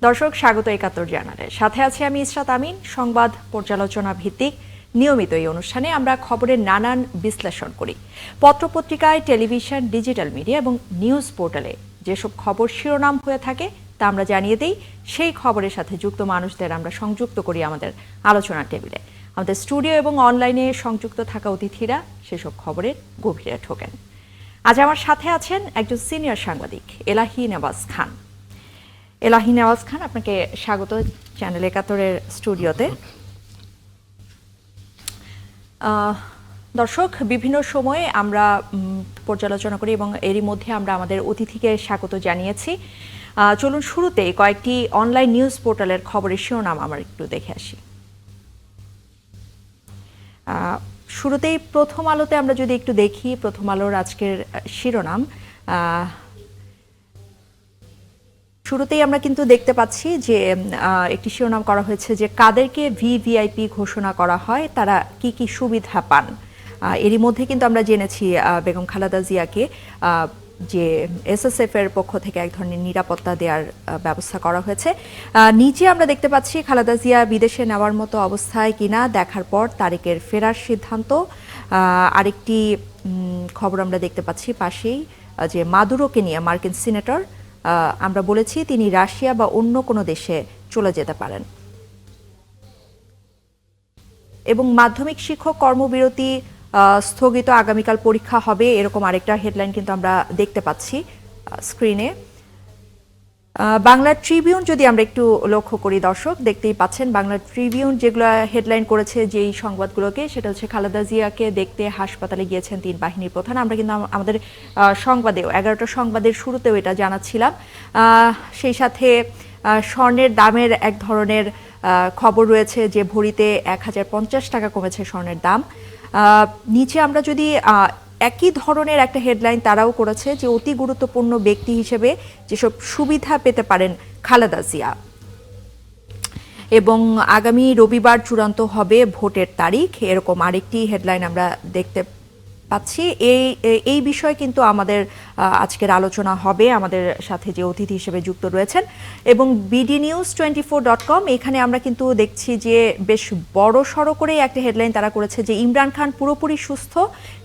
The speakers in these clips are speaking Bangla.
দর্শক স্বাগত ৭১ জার্নালে। সাথে আছি আমি ইসরাত আমিন। সংবাদ পর্যালোচনা ভিত্তিক নিয়মিত এই অনুষ্ঠানে আমরা খবরের নানান বিশ্লেষণ করি। পত্রপত্রিকায়, টেলিভিশন, ডিজিটাল মিডিয়া এবং নিউজ পোর্টালে যেসব খবর শিরোনাম হয়ে থাকে তা আমরা জানিয়ে দিই। সেই খবরের সাথে যুক্ত মানুষদের আমরা সংযুক্ত করি আমাদের আলোচনার টেবিলে। আমাদের স্টুডিও এবং অনলাইনে সংযুক্ত থাকা অতিথিরা সেসব খবরের গভীরে ঢোকেন। আজ আমার সাথে আছেন একজন সিনিয়র সাংবাদিক এলাহি নেওয়াজ খান। এলাহি নেওয়াজ খান, আপনাকে স্বাগত চ্যানেল ৭১-এর স্টুডিওতে। দর্শক, বিভিন্ন সময়ে আমরা পর্যালোচনা করি এবং এরই মধ্যে আমরা আমাদের অতিথিকে স্বাগত জানিয়েছি। চলুন শুরুতে কয়েকটি অনলাইন নিউজ পোর্টালের খবরের শিরোনাম আমরা একটু দেখে আসি। শুরুতেই প্রথম আলোতে আমরা যদি একটু দেখি, প্রথম আলোর আজকের শিরোনাম, শুরুতেই আমরা কিন্তু দেখতে পাচ্ছি যে একটি শিরোনাম করা হয়েছে যে কাদেরকে ভিভিআইপি ঘোষণা করা হয়, তারা কি কি সুবিধা পান। এরই মধ্যে কিন্তু আমরা জেনেছি বেগম খালেদা জিয়াকে যে এসএসএফ এর পক্ষ থেকে এক ধরনের নিরাপত্তা দেওয়ার ব্যবস্থা করা হয়েছে। নিচে আমরা দেখতে পাচ্ছি খালেদা জিয়া বিদেশে নেওয়ার মতো অবস্থায় কিনা দেখার পর তারেকের ফেরার সিদ্ধান্ত। আরেকটি খবর আমরা দেখতে পাচ্ছি পাশেই যে মাদুরোকে নিয়ে মার্কিন সিনেটর, আমরা বলেছি তিনি রাশিয়া বা অন্য কোনো দেশে চলে যেতে পারেন। এবং মাধ্যমিক শিক্ষক কর্মবিরতি স্থগিত, আগামীকাল পরীক্ষা হবে, এরকম আরেকটা হেডলাইন কিন্তু আমরা দেখতে পাচ্ছি স্ক্রিনে। বাংলা ট্রিবিউন যদি আমরা একটু লক্ষ্য করি দর্শক, দেখতেই পাচ্ছেন বাংলা ট্রিবিউন যেগুলো হেডলাইন করেছে যেই সংবাদগুলোকে, সেটা হচ্ছে খালেদা জিয়াকে দেখতে হাসপাতালে গিয়েছেন ৩ বাহিনীর প্রধান। আমরা কিন্তু আমাদের সংবাদেও ১১টা সংবাদের শুরুতেও এটা জানাচ্ছিলাম। সেই সাথে স্বর্ণের দামের এক ধরনের খবর রয়েছে যে ভরিতে ১,০৫০ টাকা কমেছে স্বর্ণের দাম। নিচে আমরা যদি একই ধরনের একটা হেডলাইন তারাও করেছে যে অতি গুরুত্বপূর্ণ ব্যক্তি হিসেবে যেসব সুবিধা পেতে পারেন খালেদা জিয়া, এবং আগামী রবিবার চূড়ান্ত হবে ভোটের তারিখ, এরকম আরেকটি হেডলাইন আমরা দেখতে পাচ্ছি। এই বিষয়ে কিন্তু আমাদের আজকের আলোচনা হবে আমাদের সাথে যে অতিথি হিসেবে যুক্ত রয়েছেন। এবং bdnews24.com, এখানে আমরা কিন্তু দেখছি যে বেশ বড় সড়ো করে একটা হেডলাইন তারা করেছে যে ইমরান খান পুরোপুরি সুস্থ,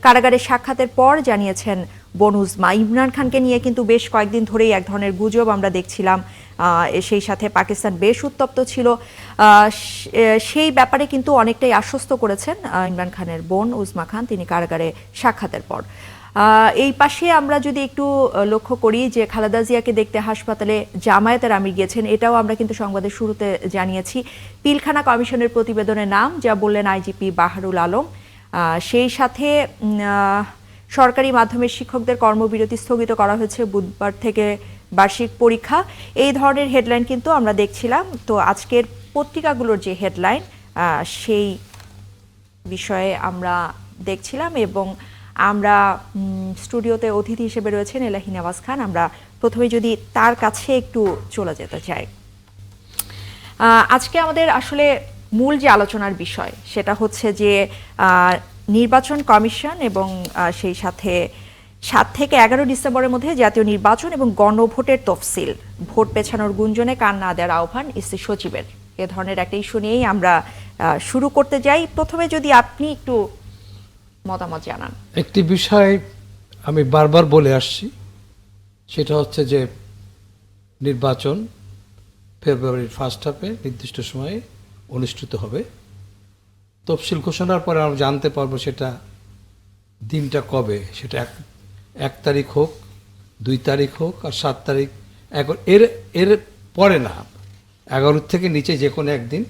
কারাগারে সাক্ষাতের পর জানিয়েছেন বনুজমা। ইমরান খানকে নিয়ে কিন্তু বেশ কয়েকদিন ধরেই এক ধরনের গুজব আমরা দেখছিলাম, সেই সাথে পাকিস্তান বেশ উত্তপ্ত ছিল। সেই ব্যাপারে কিন্তু অনেকটাই আশ্বস্ত করেছেন ইমরান খানের বোন উজমা খান, তিনি কারাগারে সাক্ষাতের পর। এই পাশে আমরা যদি একটু লক্ষ্য করি যে খালেদা জিয়াকে দেখতে হাসপাতালে জামায়াতের আমির গিয়েছেন, এটাও আমরা কিন্তু সংবাদের শুরুতে জানিয়েছি। পিলখানা কমিশনের প্রতিবেদনের নাম যা বললেন আইজিপি বাহারুল আলম। সেই সাথে সরকারি মাধ্যমিক শিক্ষকদের কর্মবিরতি স্থগিত করা হয়েছে, বুধবার থেকে বার্ষিক পরীক্ষা, এই ধরনের হেডলাইন কিন্তু আমরা দেখছিলাম। তো আজকের পত্রিকাগুলোর যে হেডলাইন সেই বিষয়ে আমরা দেখছিলাম, এবং আমরা স্টুডিওতে অতিথি হিসেবে রয়েছেন এলাহি নেওয়াজ খান। আমরা প্রথমে যদি তার কাছে একটু চলে যেতে চাই। আজকে আমাদের আসলে মূল যে আলোচনার বিষয় সেটা হচ্ছে যে নির্বাচন কমিশন এবং সেই সাথে ৭ থেকে ১১ ডিসেম্বরের মধ্যে জাতীয় নির্বাচন এবং গণভোটের তফসিল, ভোট পেছানোর গুঞ্জনে কান না দেওয়ার আহ্বান ইসি সচিবের, এ ধরনের একটা ইস্যু নিয়েই আমরা শুরু করতে যাই। প্রথমে যদি আপনি একটু মতামত জানান। একটি বিষয় আমি বারবার বলে আসছি, সেটা হচ্ছে যে নির্বাচন ফেব্রুয়ারির ফার্স্ট হাফে নির্দিষ্ট সময়ে অনুষ্ঠিত হবে। তফসিল ঘোষণার পরে আমরা জানতে পারবো সেটা দিনটা কবে, সেটা ১ তারিখ হোক, ২ তারিখ হোক, আর ৭ তারিখ, এর পরে না, ১১ থেকে নিচে যে কোনো একদিন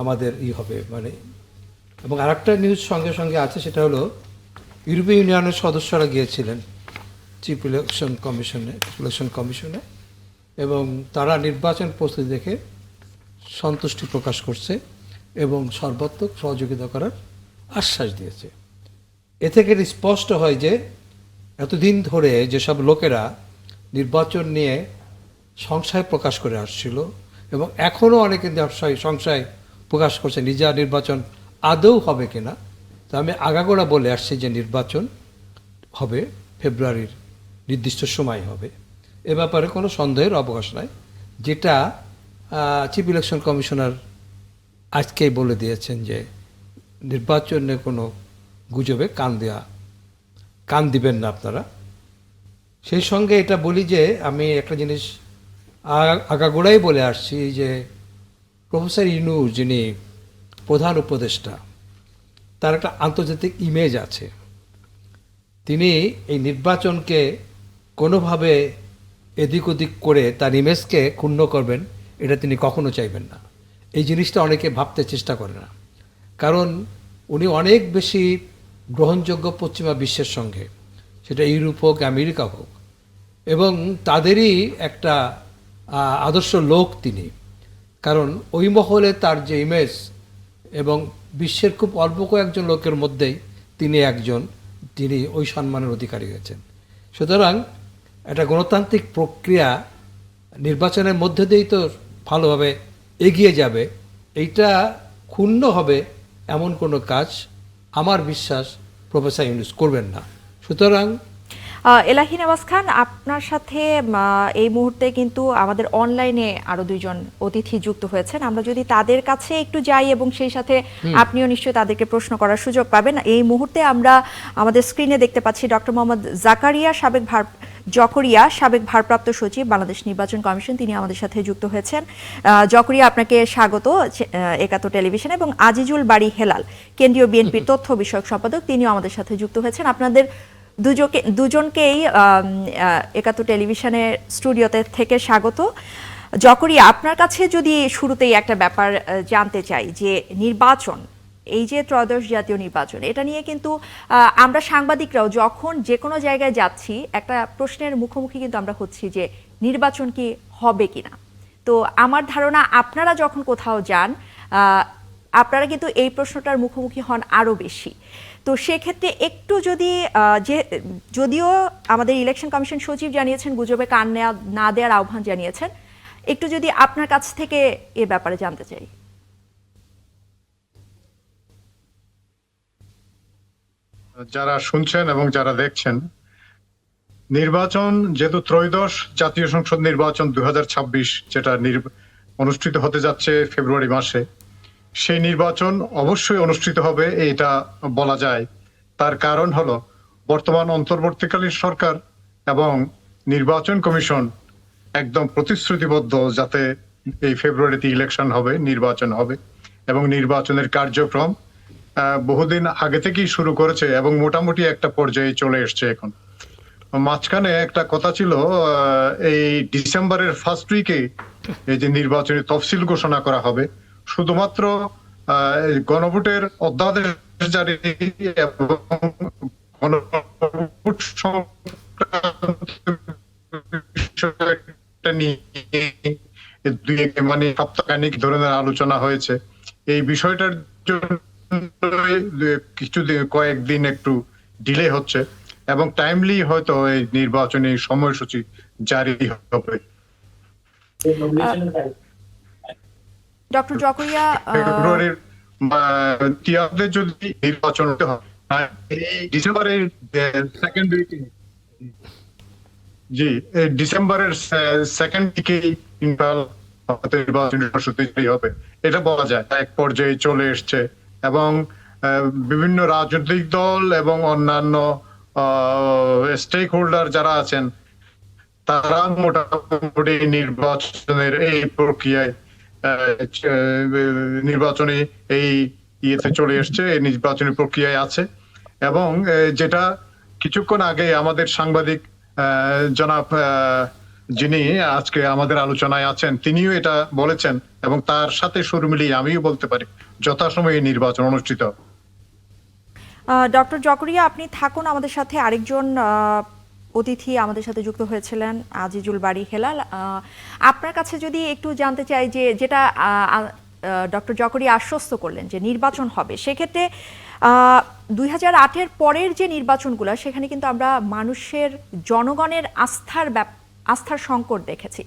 আমাদের হবে মানে। এবং আরেকটা নিউজ সঙ্গে সঙ্গে আছে, সেটা হলো ইউরোপীয় ইউনিয়নের সদস্যরা গিয়েছিলেন চিফ ইলেকশন কমিশনে, এবং তারা নির্বাচন প্রস্তুতি দেখে সন্তুষ্টি প্রকাশ করছে এবং সর্বাত্মক সহযোগিতা করার আশ্বাস দিয়েছে। এ থেকে স্পষ্ট হয় যে এতদিন ধরে যেসব লোকেরা নির্বাচন নিয়ে সংশয় প্রকাশ করে আসছিল, এবং এখনও অনেকে সংশয় প্রকাশ করছে নিজের নির্বাচন আদৌ হবে কিনা, তো আমি আগাগোড়া বলে আসছি যে নির্বাচন হবে, ফেব্রুয়ারির নির্দিষ্ট সময় হবে, এ ব্যাপারে কোনো সন্দেহের অবকাশ নাই। যেটা চিফ ইলেকশন কমিশনার আজকেই বলে দিয়েছেন যে নির্বাচনে কোনো গুজবে কান দিবেন না আপনারা। সেই সঙ্গে এটা বলি যে আমি একটা জিনিস আগাগোড়াই বলে আসছি যে প্রফেসর ইউনূস যিনি প্রধান উপদেষ্টা, তার একটা আন্তর্জাতিক ইমেজ আছে। তিনি এই নির্বাচনকে কোনোভাবে এদিক ওদিক করে তার ইমেজকে ক্ষুণ্ণ করবেন, এটা তিনি কখনো চাইবেন না। এই জিনিসটা অনেকে ভাবতে চেষ্টা করে না, কারণ উনি অনেক বেশি গ্রহণযোগ্য পশ্চিমা বিশ্বের সঙ্গে, সেটা ইউরোপ হোক আমেরিকা হোক, এবং তাদেরই একটা আদর্শ লোক তিনি। কারণ ওই মহলে তার যে ইমেজ, এবং বিশ্বের খুব অল্প কয়েকজন লোকের মধ্যেই তিনি ওই সম্মানের অধিকারী হয়েছেন। সুতরাং একটা গণতান্ত্রিক প্রক্রিয়া নির্বাচনের মধ্যে দিয়েই তো ভালোভাবে এগিয়ে যাবে, এইটা ক্ষুণ্ণ হবে এমন কোনো কাজ আমার বিশ্বাস প্রফেসর ইউনূস করবেন না। সুতরাং এলাহি নওয়াজ খান, আপনার সাথে এই মুহূর্তে কিন্তু আমাদের অনলাইনে আরো দুইজন অতিথি যুক্ত হয়েছেন। আমরা যদি তাদের কাছে একটু যাই এবং সেই সাথে আপনিও নিশ্চয়ই তাদেরকে প্রশ্ন করার সুযোগ পাবেন। এই মুহূর্তে আমরা আমাদের স্ক্রিনে দেখতে পাচ্ছি ডক্টর মোহাম্মদ জকরিয়া, সাবেক ভারপ্রাপ্ত সচিব, বাংলাদেশ নির্বাচন কমিশন। তিনি আমাদের সাথে যুক্ত হয়েছেন। জকরিয়া, আপনাকে স্বাগত ৭১ টেলিভিশনে। এবং আজিজুল বাড়ি হেলাল, কেন্দ্রীয় বিএনপির তথ্য বিষয়ক সম্পাদক, তিনিও আমাদের সাথে যুক্ত হয়েছেন। আপনাদের দুজনকেই ৭১ টেলিভিশনের স্টুডিওতে থেকে স্বাগত। জকরিয়া, আপনার কাছে যদি শুরুতেই একটা ব্যাপার জানতে চাই যে নির্বাচন, এই যে ত্রয়োদশ জাতীয় নির্বাচন, এটা নিয়ে কিন্তু আমরা সাংবাদিকরাও যখন যে কোনো জায়গায় যাচ্ছি একটা প্রশ্নের মুখোমুখি কিন্তু আমরা হচ্ছি যে নির্বাচন কি হবে কিনা। তো আমার ধারণা আপনারা যখন কোথাও যান আপনারা কিন্তু এই প্রশ্নটার মুখোমুখি হন আরো বেশি। তো সেক্ষেত্রে একটু যদি যদিও আমাদের ইলেকশন কমিশন সচিব জানিয়েছেন গুজবে কান না দেওয়ার আহ্বান জানিয়েছেন, একটু যদি আপনার কাছ থেকে এ ব্যাপারে জানতে চাই। যারা শুনছেন এবং যারা দেখছেন, নির্বাচন যেহেতু ত্রয়োদশ জাতীয় সংসদ নির্বাচন 2026 যেটা অনুষ্ঠিত হতে যাচ্ছে ফেব্রুয়ারি মাসে, সেই নির্বাচন অবশ্যই অনুষ্ঠিত হবে এটা বলা যায়। তার কারণ হলো বর্তমান অন্তর্বর্তীকালীন সরকার এবং নির্বাচন কমিশন একদম প্রতিশ্রুতিবদ্ধ যাতে এই ফেব্রুয়ারিতে ইলেকশন হবে, নির্বাচন হবে, এবং নির্বাচনের কার্যক্রম বহুদিন আগে থেকেই শুরু করেছে এবং মোটামুটি একটা পর্যায়ে চলে এসছে। এখন মাঝখানে একটা কথা ছিল, এই ডিসেম্বরের ফার্স্ট উইকে এই যে নির্বাচনী তফসিল ঘোষণা করা হবে, শুধুমাত্র গণভোটের অধ্যাদেশ জারি এবং গণভোট নিয়ে মানে সপ্তাহখানিক ধরনের আলোচনা হয়েছে। এই বিষয়টার জন্য কয়েকদিন একটু ডিলে হচ্ছে এবং টাইমলি হয়তো এই নির্বাচনী সময়সূচি জারি হবে। ডক্টর জকরিয়া, ফেব্রুয়ারির যদি নির্বাচন হয় ডিসেম্বরের সেকেন্ড উইকে, ডিসেম্বরের সেকেন্ড উইকে নির্বাচনী সময়সূচি হবে, এটা বলা যায়। এক পর্যায়ে চলে এসছে এবং বিভিন্ন রাজনৈতিক দল এবং অন্যান্য স্টেক হোল্ডার যারা আছেন তারা মোটামুটি নির্বাচনের এই প্রক্রিয়ায় নির্বাচনী এই ইয়েতে চলে এসছে, এই নির্বাচনী প্রক্রিয়ায় আছে। এবং যেটা কিছুক্ষণ আগে আমাদের সাংবাদিক জনাব যিনি আজকে আমাদের আলোচনায় আছেন তিনিও এটা বলেছেন এবং তার সাথে সুর মিলিয়ে আমিও বলতে পারি যথাসময়ে নির্বাচন অনুষ্ঠিত। ডক্টর জকরিয়া, আপনি থাকুন আমাদের সাথে। আরেকজন অতিথি আমাদের সাথে যুক্ত হয়েছিলেন আজিজুল বাড়ি হেলাল। আপনার কাছে যদি একটু জানতে চাই যে যেটা ডক্টর জকরিয়া আশ্বস্ত করলেন যে নির্বাচন হবে, সেক্ষেত্রে 2008-এর পরের যে নির্বাচনগুলো সেখানে কিন্তু আমরা মানুষের জনগণের আস্থার সংকট দেখেছি।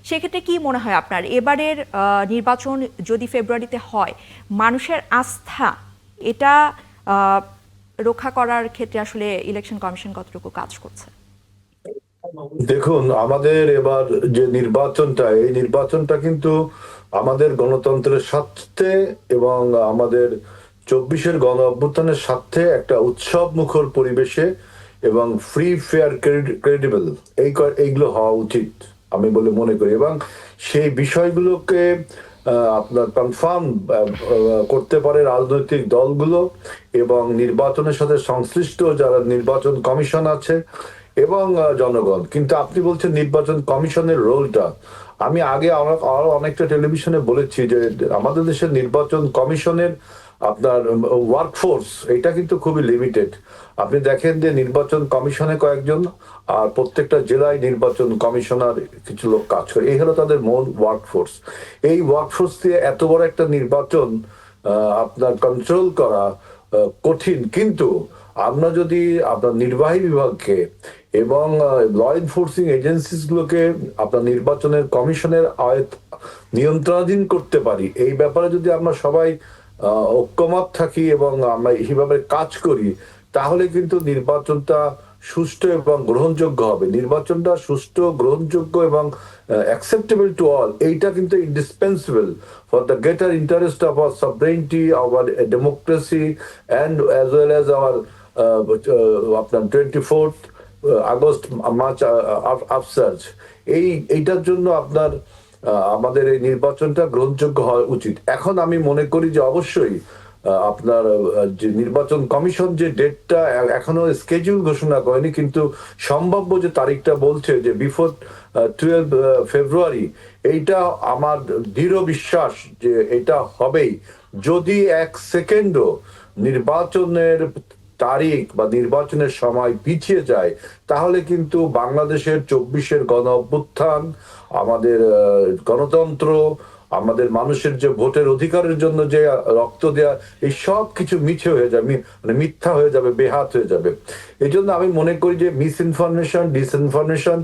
সেক্ষেত্রে কি মনে হয় আপনার এবারের নির্বাচন যদি ফেব্রুয়ারিতে হয়, মানুষের আস্থা এটা রক্ষা করার ক্ষেত্রে আসলে ইলেকশন কমিশন কতটুকু কাজ করছে? দেখুন, আমাদের এবার যে নির্বাচনটা, এই নির্বাচনটা কিন্তু আমাদের গণতন্ত্রের স্বার্থে এবং আমাদের 24-এর গণ অভ্যুত্থানের স্বার্থে একটা উৎসব মুখর পরিবেশে এবং ফ্রি ফেয়ার ক্রেডিবল এইগুলো হওয়া উচিত আমি বলে মনে করি। এবং সেই বিষয়গুলোকে আপনার কনফার্ম করতে পারে রাজনৈতিক দলগুলো এবং নির্বাচনের সাথে সংশ্লিষ্ট যারা নির্বাচন কমিশন আছে এবং জনগণ। কিন্তু আপনি বলছেন নির্বাচন কমিশনের রোলটা, আমি আগে আরো অনেকটা টেলিভিশনে বলেছি যে আমাদের দেশের নির্বাচন কমিশনের আপনার ওয়ার্কফোর্স এটা কিন্তু খুবই লিমিটেড। আপনি দেখেন যে নির্বাচন কমিশনে কয়েকজন আর প্রত্যেকটা জেলায় নির্বাচন কমিশনার কিছু লোক কাজ করে, এই হলো তাদের মূল ওয়ার্কফোর্স। এই ওয়ার্কফোর্স দিয়ে এত বড় একটা নির্বাচন আপনার কন্ট্রোল করা কঠিন। কিন্তু আমরা যদি আপনার নির্বাহী বিভাগকে এবং ল এনফোর্সিং এজেন্সিস গুলোকে আপনার নির্বাচনের কমিশনের নিয়ন্ত্রণাধীন করতে পারি, এই ব্যাপারে যদি আমরা সবাই ঐক্যমত থাকি এবং আমরা এইভাবে কাজ করি, তাহলে কিন্তু নির্বাচনটা সুষ্ঠু এবং গ্রহণযোগ্য হবে। নির্বাচনটা সুষ্ঠু, গ্রহণযোগ্য এবং অ্যাকসেপ্টেবল টু অল, এইটা কিন্তু indispensable for the greater interest of our sovereignty, our democracy and as well as our আপনার 24th আগস্ট মার্চ আফসার্জ। এইটার জন্য আপনার আমাদের এই নির্বাচনটা গ্রহণযোগ্য হওয়া উচিত। এখন আমি মনে করি যে অবশ্যই আপনার যে নির্বাচন কমিশন যে ডেটটা এখনো স্কেডিউল ঘোষণা করেনি, কিন্তু সম্ভাব্য যে তারিখটা বলছে যে বিফোর 12 ফেব্রুয়ারি, এইটা আমার দৃঢ় বিশ্বাস যে এটা হবেই। যদি এক সেকেন্ডও নির্বাচনের তারিখ বা নির্বাচনের সময় পিছিয়ে যায়, তাহলে কিন্তু বাংলাদেশের 24-এর গণ অভ্যুত্থান, আমাদের গণতন্ত্র, আমাদের মানুষের যে ভোটের অধিকারের জন্য যে রক্ত দেয়া, এই সব কিছু মিছে হয়ে যাবে, মানে মিথ্যা হয়ে যাবে, বেহাত হয়ে যাবে। এই জন্য আমি মনে করি যে মিস ইনফরমেশন, ডিসইনফরমেশন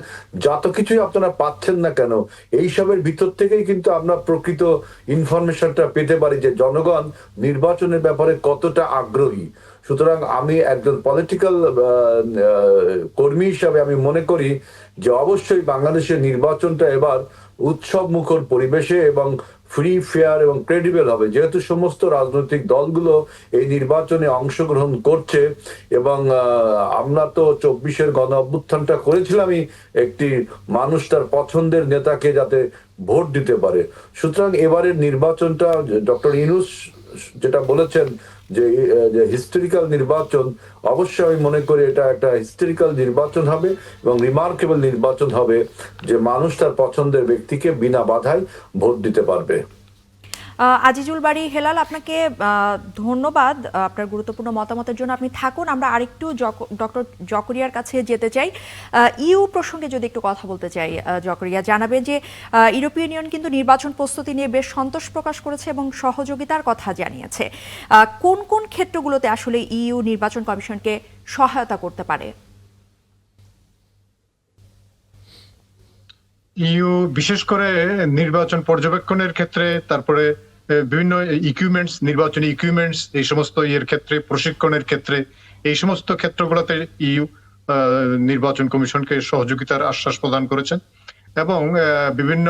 যত কিছুই আপনারা পাচ্ছেন না কেন, এইসবের ভিতর থেকেই কিন্তু আমরা প্রকৃত ইনফরমেশনটা পেতে পারি যে জনগণ নির্বাচনের ব্যাপারে কতটা আগ্রহী। সুতরাং আমি একজন পলিটিক্যাল কর্মী হিসাবে আমি মনে করি যে অবশ্যই বাংলাদেশের নির্বাচনটা এবার উৎসব মুখর পরিবেশে এবং ফ্রি, ফেয়ার এবং ক্রেডিবল হবে, যেহেতু সমস্ত রাজনৈতিক দলগুলো এই নির্বাচনে অংশগ্রহণ করছে। এবং আমরা তো 24-এর গণ অভ্যুত্থানটা করেছিলামই একটি মানুষ তার পছন্দের নেতাকে যাতে ভোট দিতে পারে। সুতরাং এবারের নির্বাচনটা ডক্টর ইউনূস যেটা বলেছেন যে হিস্টোরিক্যাল নির্বাচন, অবশ্যই আমি মনে করি এটা একটা হিস্টোরিক্যাল নির্বাচন হবে এবং রিমার্কেবল নির্বাচন হবে, যে মানুষ তার পছন্দের ব্যক্তিকে বিনা বাধায় ভোট দিতে পারবে। আজিজুল বারী হেলাল, আপনাকে ধন্যবাদ আপনার গুরুত্বপূর্ণ মতামতের জন্য। আপনি থাকুন, আমরা আরেকটু ডক্টর জকরিয়ার কাছে যেতে চাই। ইউ প্রসঙ্গে যদি একটু কথা বলতে চাই, জকরিয়া জানাবেন যে ইউরোপীয় ইউনিয়ন কিন্তু নির্বাচন প্রস্তুতি নিয়ে বেশ সন্তোষ প্রকাশ করেছে এবং সহযোগিতার কথা জানিয়েছে। কোন কোন ক্ষেত্রগুলোতে আসলে ইউ নির্বাচন কমিশনকে সহায়তা করতে পারে? ইউ বিশেষ করে নির্বাচন পর্যবেক্ষণের ক্ষেত্রে, তারপরে বিভিন্ন ইকুইপমেন্টস, নির্বাচনী ইকুইপমেন্টস, এই সমস্ত ইয়ের ক্ষেত্রে, প্রশিক্ষণের ক্ষেত্রে, এই সমস্ত ক্ষেত্রগুলোতে ইউ নির্বাচন কমিশনকে সহযোগিতার আশ্বাস প্রদান করেছেন এবং বিভিন্ন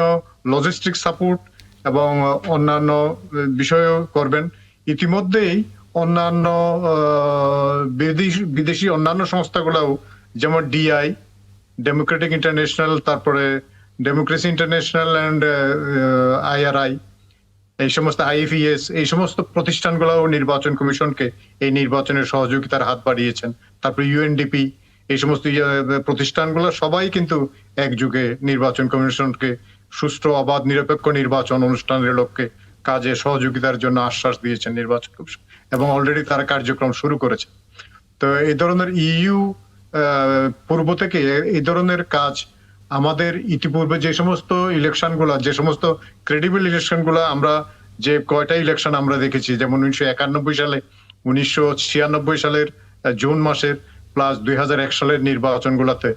লজিস্টিক সাপোর্ট এবং অন্যান্য বিষয়ও করবেন। ইতিমধ্যেই অন্যান্য বিদেশি অন্যান্য সংস্থাগুলোও, যেমন ডিআই, ডেমোক্রেটিক ইন্টারন্যাশনাল, তারপরে ডেমোক্রেসি ইন্টারন্যাশনাল অ্যান্ড IRI, এই সমস্ত IFES, এই সমস্ত প্রতিষ্ঠানগুলোও নির্বাচন কমিশনকে এই নির্বাচনের সহযোগিতার হাত বাড়িয়েছেন। তারপরে UNDP, এই সমস্ত প্রতিষ্ঠানগুলো সবাই কিন্তু একযুগে নির্বাচন কমিশনকে সুষ্ঠু, অবাধ, নিরপেক্ষ নির্বাচন অনুষ্ঠানের লক্ষ্যে কাজে সহযোগিতার জন্য আশ্বাস দিয়েছেন নির্বাচন কমিশন, এবং অলরেডি তারা কার্যক্রম শুরু করেছে। তো এই ধরনের ইউ পূর্ব থেকে এই ধরনের কাজ আমাদের ইতিপূর্বে যে সমস্ত ইলেকশনগুলো, যে সমস্ত ক্রেডিবল ইলেকশনগুলো আমরা, যে কয়টা ইলেকশন আমরা দেখেছি, যেমন 1991 সালে, 1996 সালের জুন মাসের, প্লাস 2001 সালের নির্বাচনগুলোতে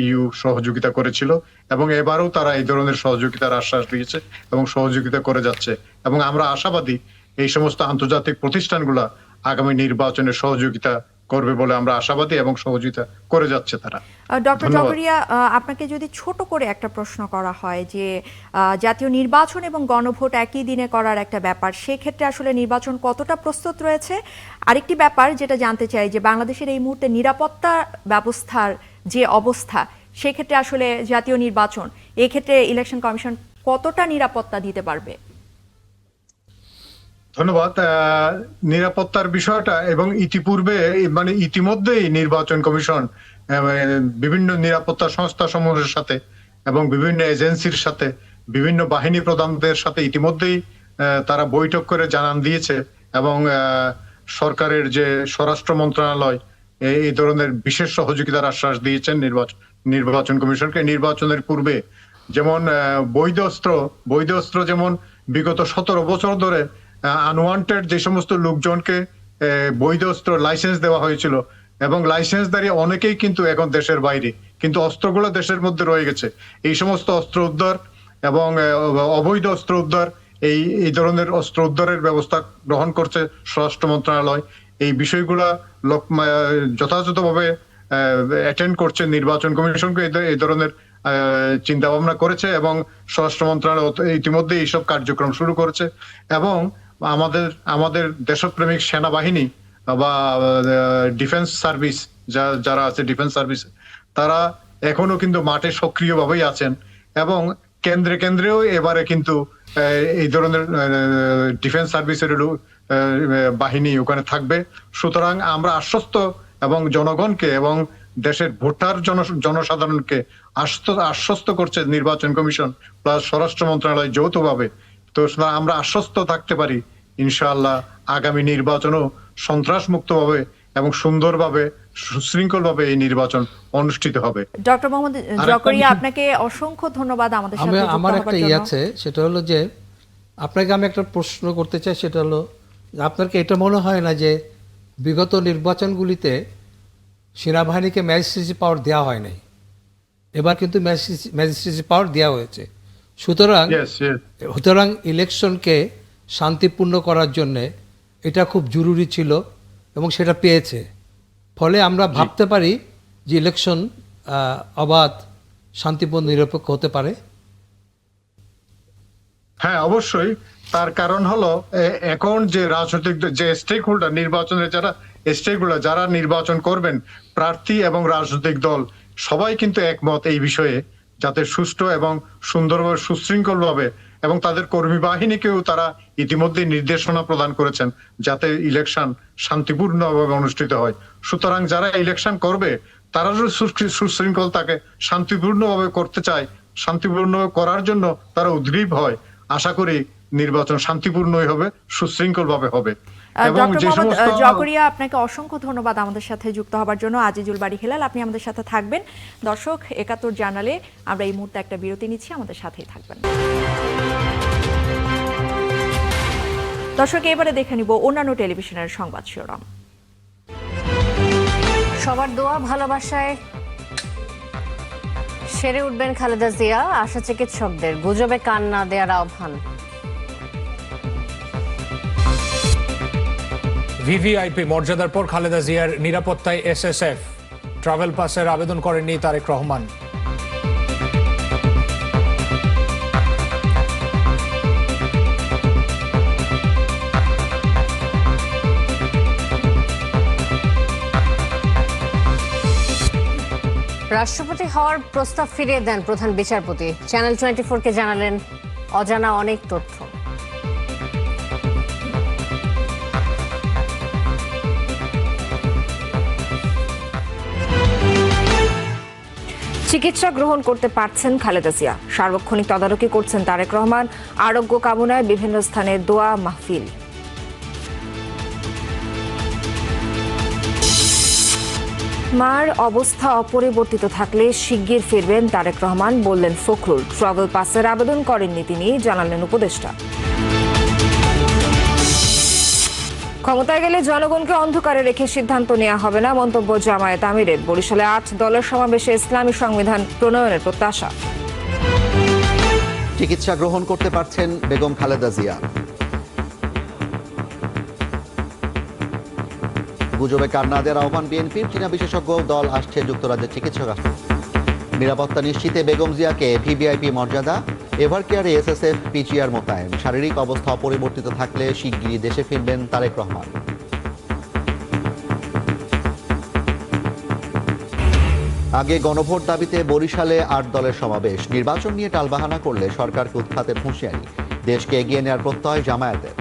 ইউ সহযোগিতা করেছিল এবং এবারও তারা এই ধরনের সহযোগিতার আশ্বাস দিয়েছে এবং সহযোগিতা করে যাচ্ছে। এবং আমরা আশাবাদী এই সমস্ত আন্তর্জাতিক প্রতিষ্ঠানগুলা আগামী নির্বাচনের সহযোগিতা করবে বলে আমরা আশাবাদী এবং সহযোগিতা করে যাচ্ছে তারা। ডক্টর ধন্যবাদ। জকরিয়া, আপনাকে যদি ছোট করে একটা প্রশ্ন করা হয় যে জাতীয় নির্বাচন এবং গণভোট একই দিনে করার একটা ব্যাপার, সেক্ষেত্রে আসলে নির্বাচন কতটা প্রস্তুত রয়েছে? আরেকটি ব্যাপার যেটা জানতে চাই যে বাংলাদেশের এই মুহূর্তে নিরাপত্তা ব্যবস্থার যে অবস্থা, সেক্ষেত্রে আসলে জাতীয় নির্বাচন এক্ষেত্রে ইলেকশন কমিশন কতটা নিরাপত্তা দিতে পারবে? ধন্যবাদ। নিরাপত্তার বিষয়টা এবং ইতিমধ্যেই নির্বাচন কমিশন বিভিন্ন নিরাপত্তা সংস্থা সমূহের সাথে এবং বিভিন্ন এজেন্সির সাথে বিভিন্ন বাহিনী প্রধানদের সাথে ইতিমধ্যেই তারা বৈঠক করে জানান দিয়েছে এবং সরকারের যে স্বরাষ্ট্র মন্ত্রণালয় এই ধরনের বিশেষ সহযোগিতার আশ্বাস দিয়েছেন নির্বাচন কমিশনকে। নির্বাচনের পূর্বে যেমন বৈধ অস্ত্র যেমন বিগত 17 বছর ধরে আনওয়ান্টেড যে সমস্ত লোকজনকে বৈধ অস্ত্র লাইসেন্স দেওয়া হয়েছিল এবং লাইসেন্সধারী অনেকেই কিন্তু এখন দেশের বাইরে, কিন্তু অস্ত্রগুলো দেশের মধ্যে রয়ে গেছে। এই সমস্ত অস্ত্র উদ্ধার এবং অবৈধ অস্ত্র উদ্ধার, এই ধরনের অস্ত্র উদ্ধারের ব্যবস্থা গ্রহণ করছে স্বরাষ্ট্র মন্ত্রণালয়। এই বিষয়গুলা যথাযথভাবে অ্যাটেন্ড করছে নির্বাচন কমিশনকে এই ধরনের চিন্তা ভাবনা করেছে এবং স্বরাষ্ট্র মন্ত্রণালয় ইতিমধ্যে এইসব কার্যক্রম শুরু করেছে। এবং আমাদের দেশপ্রেমিক সেনাবাহিনী বা ডিফেন্স সার্ভিস যারা আছে ডিফেন্স সার্ভিস, তারা এখনো কিন্তু মাঠে সক্রিয়ভাবেই আছেন এবং কেন্দ্রেও এবারে কিন্তু এই ধরনের ডিফেন্স সার্ভিসের বাহিনী ওখানে থাকবে। সুতরাং আমরা আশ্বস্ত এবং জনগণকে এবং দেশের ভোটার জনসাধারণকে আশ্বস্ত করছে নির্বাচন কমিশন প্লাস স্বরাষ্ট্র মন্ত্রণালয় যৌথভাবে। তো আমরা আশ্বস্ত থাকতে পারি ইনশাআল্লাহ আগামী নির্বাচনও সন্ত্রাসমুক্তভাবে এবং সুন্দরভাবে সুশৃঙ্খলভাবে এই নির্বাচন অনুষ্ঠিত হবে। ডক্টর মোহাম্মদ জকরিয়া, আপনাকে অসংখ্য ধন্যবাদ আমাদের সাথে যুক্ত আমার হওয়ার একটা জন্য। আছে, সেটা হলো যে আপনাকে আমি একটা প্রশ্ন করতে চাই, সেটা হলো আপনার কি এটা মনে হয় না যে বিগত নির্বাচনগুলিতে সেনাবাহিনীকে ম্যাজিস্ট্রেসি পাওয়ার দেওয়া হয় নাই, এবার কিন্তু ম্যাজিস্ট্রেসি পাওয়ার দেওয়া হয়েছে। সুতরাং ইলেকশনকে শান্তিপূর্ণ করার জন্যে এটা খুব জরুরি ছিল এবং সেটা পেয়েছে। ফলে আমরা ভাবতে পারি যে ইলেকশন অবাধ, শান্তিপূর্ণ, নিরপেক্ষ হতে পারে। হ্যাঁ, অবশ্যই। তার কারণ হলো এখন যে রাজনৈতিক যে স্টেক হোল্ডার, নির্বাচনের যারা নির্বাচন করবেন, প্রার্থী এবং রাজনৈতিক দল সবাই কিন্তু একমত এই বিষয়ে, যাতে সুষ্ঠু এবং সুন্দরভাবে সুশৃঙ্খলভাবে, এবং তাদের কর্মী বাহিনীকেও তারা ইতিমধ্যে নির্দেশনা প্রদান করেছেন যাতে ইলেকশন শান্তিপূর্ণভাবে অনুষ্ঠিত হয়। সুতরাং যারা ইলেকশন করবে তারা যদি সুশৃঙ্খল তাকে শান্তিপূর্ণভাবে করতে চায়, শান্তিপূর্ণভাবে করার জন্য তারা উদ্গ্রীব হয়, আশা করি নির্বাচন শান্তিপূর্ণই হবে, সুশৃঙ্খল ভাবে হবে। ডক্টর মোহাম্মদ জকরিয়া, আপনাকে অসংখ্য ধন্যবাদ আমাদের সাথে যুক্ত হবার জন্য। আজিজুল বাড়ি হেলাল, আপনি আমাদের সাথে থাকবেন। দর্শক, ৭১ জানালে আমরা এই মুহূর্তে একটা বিরতি নিচ্ছি, আমাদের সাথেই থাকবেন। দর্শক, এবারে দেখে নিব অন্যান্য টেলিভিশনের সংবাদ শিরোনাম। সবার দোয়া ভালোবাসায় সেরে উঠবেন খালেদা জিয়া, আশা চিকিৎসকদের, গুজবে কান না দেওয়ার আহ্বান। ভিভিআইপি মর্যাদার পর খালেদা জিয়ার নিরাপত্তায় এসএসএফ, ট্রাভেল পাসের আবেদন করেননি তারেক রহমান। রাষ্ট্রপতি হওয়ার প্রস্তাব ফিরিয়ে দেন প্রধান বিচারপতি, চ্যানেল 24-কে জানালেন অজানা অনেক তথ্য। চিকিৎসা গ্রহণ করতে পারছেন খালেদা জিয়া, সার্বক্ষণিক তদারকি করছেন তারেক রহমান, আরোগ্য কামনায় বিভিন্ন স্থানে দোয়া মাহফিল। মার অবস্থা অপরিবর্তিত থাকলে শিগগির ফিরবেন তারেক রহমান, বললেন ফখরুল। ট্রাভেল পাসের আবেদন করেননি তিনি, জানালেন উপদেষ্টা। ক্ষমতায় গেলে জনগণকে অন্ধকারে রেখে সিদ্ধান্ত নেওয়া হবে না, মন্তব্য জামায়াত আমিরের। বরিশালে 8 দলের সমাবেশে ইসলামী সংবিধান প্রণয়নের প্রত্যাশা। চিকিৎসা গ্রহণ করতে পারছেন বেগম খালেদা জিয়া। গুজবে কান না দেওয়ার আহ্বান বিএনপির। চীনা বিশেষজ্ঞ দল আসছে যুক্তরাজ্যের চিকিৎসক আসতে। নিরাপত্তা নিশ্চিতে বেগম জিয়াকে ভিভিআইপি মর্যাদা। এভারকেয়ারে এসএসএফ পিজিআর মোতায়েন। শারীরিক অবস্থা অপরিবর্তিত থাকলে শিগগিরই দেশে ফিরবেন তারেক রহমান। আগে গণভোট দাবিতে বরিশালে ৮ দলের সমাবেশ। নির্বাচন নিয়ে টালবাহানা করলে সরকারকে উৎখাতের হুঁশিয়ারি। দেশকে এগিয়ে নেওয়ার প্রত্যয় জামায়াতের।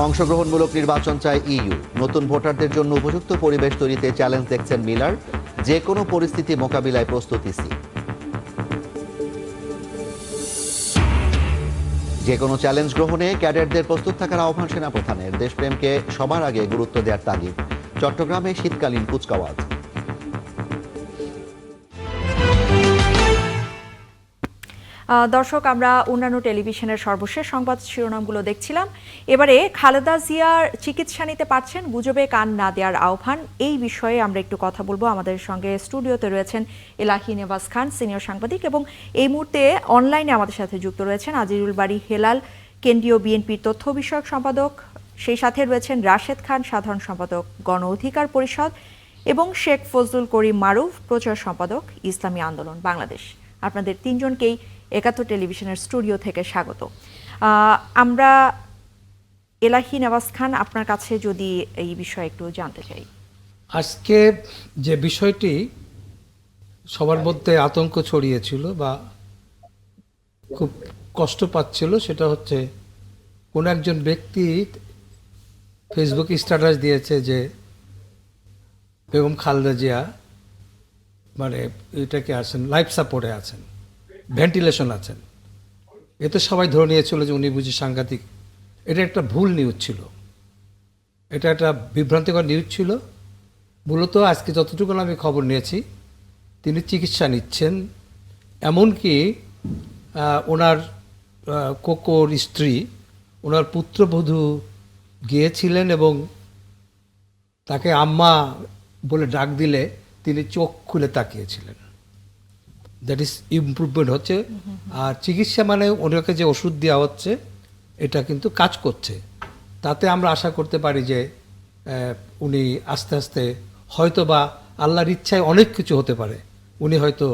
অংশগ্রহণমূলক নির্বাচন চায় ইইউ। নতুন ভোটারদের জন্য উপযুক্ত পরিবেশ তৈরিতে চ্যালেঞ্জ দেখছেন মিলার। যে কোনো পরিস্থিতি মোকাবিলায় প্রস্তুত ইসি। যে কোনো চ্যালেঞ্জ গ্রহণে ক্যাডেটদের প্রস্তুত থাকার আহ্বান সেনাপ্রধানের। দেশপ্রেমকে সবার আগে গুরুত্ব দেওয়ার তাগিদ। চট্টগ্রামে শীতকালীন কুচকাওয়াজ। দর্শক, আমরা অন্যান্য টেলিভিশনের সর্বশেষ সংবাদ শিরোনামগুলো দেখছিলাম। এবারে খালেদা জিয়ার চিকিৎসা নিতে পারছেন, গুজবে কান না দেওয়ার আহ্বান, এই বিষয়ে আমরা একটু কথা বলবো। আমাদের সঙ্গে স্টুডিওতে রয়েছেন এলাহি নেওয়াজ খান, সিনিয়র সাংবাদিক, এবং এই মুহূর্তে অনলাইনে আমাদের সাথে যুক্ত রয়েছেন আজিজুল বারী হেলাল, কেন্দ্রীয় বিএনপির তথ্য বিষয়ক সম্পাদক। সেই সাথে রয়েছেন রাশেদ খান, সাধারণ সম্পাদক গণ অধিকার পরিষদ, এবং শেখ ফজলুল করিম মারুফ, প্রচার সম্পাদক ইসলামী আন্দোলন বাংলাদেশ। আপনাদের তিনজনকেই ৭১ টেলিভিশনের স্টুডিও থেকে স্বাগত। আমরা এলাহি নেওয়াজ খান, আপনার কাছে যদি এই বিষয়ে একটু জানতে চাই। আজকে যে বিষয়টি সবার মধ্যে আতঙ্ক ছড়িয়েছিল বা খুব কষ্ট পাচ্ছিল, সেটা হচ্ছে কোন একজন ব্যক্তি ফেসবুকে স্ট্যাটাস দিয়েছে যে বেগম খালেদা জিয়া মানে এটাকে আছেন, লাইফ সাপোর্টে আছেন, ভেন্টিলেশন আছেন। এতে সবাই ধরে নিয়েছিল যে উনি বুঝি সাংঘাতিক। এটা একটা ভুল নিউজ ছিল, এটা একটা বিভ্রান্তিকর নিউজ ছিল। মূলত আজকে যতটুকু আমি খবর নিয়েছি, তিনি চিকিৎসা নিচ্ছেন। এমনকি ওনার কোকোর স্ত্রী, ওনার পুত্রবধূ গিয়েছিলেন এবং তাকে আম্মা বলে ডাক দিলে তিনি চোখ খুলে তাকিয়েছিলেন। দ্যাট ইজ ইমপ্রুভমেন্ট হচ্ছে। আর চিকিৎসা মানে ওনাকে যে ওষুধ দেওয়া হচ্ছে, এটা কিন্তু কাজ করছে। তাতে আমরা আশা করতে পারি যে উনি আস্তে আস্তে হয়তো বা আল্লাহর ইচ্ছায় অনেক কিছু হতে পারে, উনি হয়তো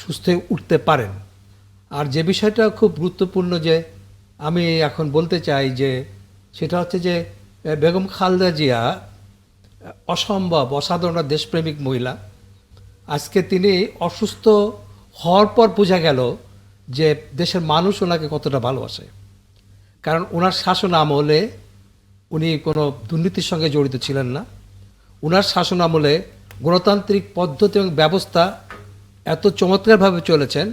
সুস্থ হয়ে উঠতে পারেন। আর যে বিষয়টা খুব গুরুত্বপূর্ণ যে আমি এখন বলতে চাই যে সেটা হচ্ছে যে বেগম খালেদা জিয়া অসম্ভব অসাধারণ দেশপ্রেমিক মহিলা। আজকে তিনি অসুস্থ হওয়ার পর বোঝা গেল যে দেশের মানুষ ওনাকে কতটা ভালোবাসে। কারণ ওনার শাসন আমলে উনি কোনো দুর্নীতির সঙ্গে জড়িত ছিলেন না। ওনার শাসন আমলে গণতান্ত্রিক পদ্ধতি এবং ব্যবস্থা এত চমৎকারভাবে চলেছেন।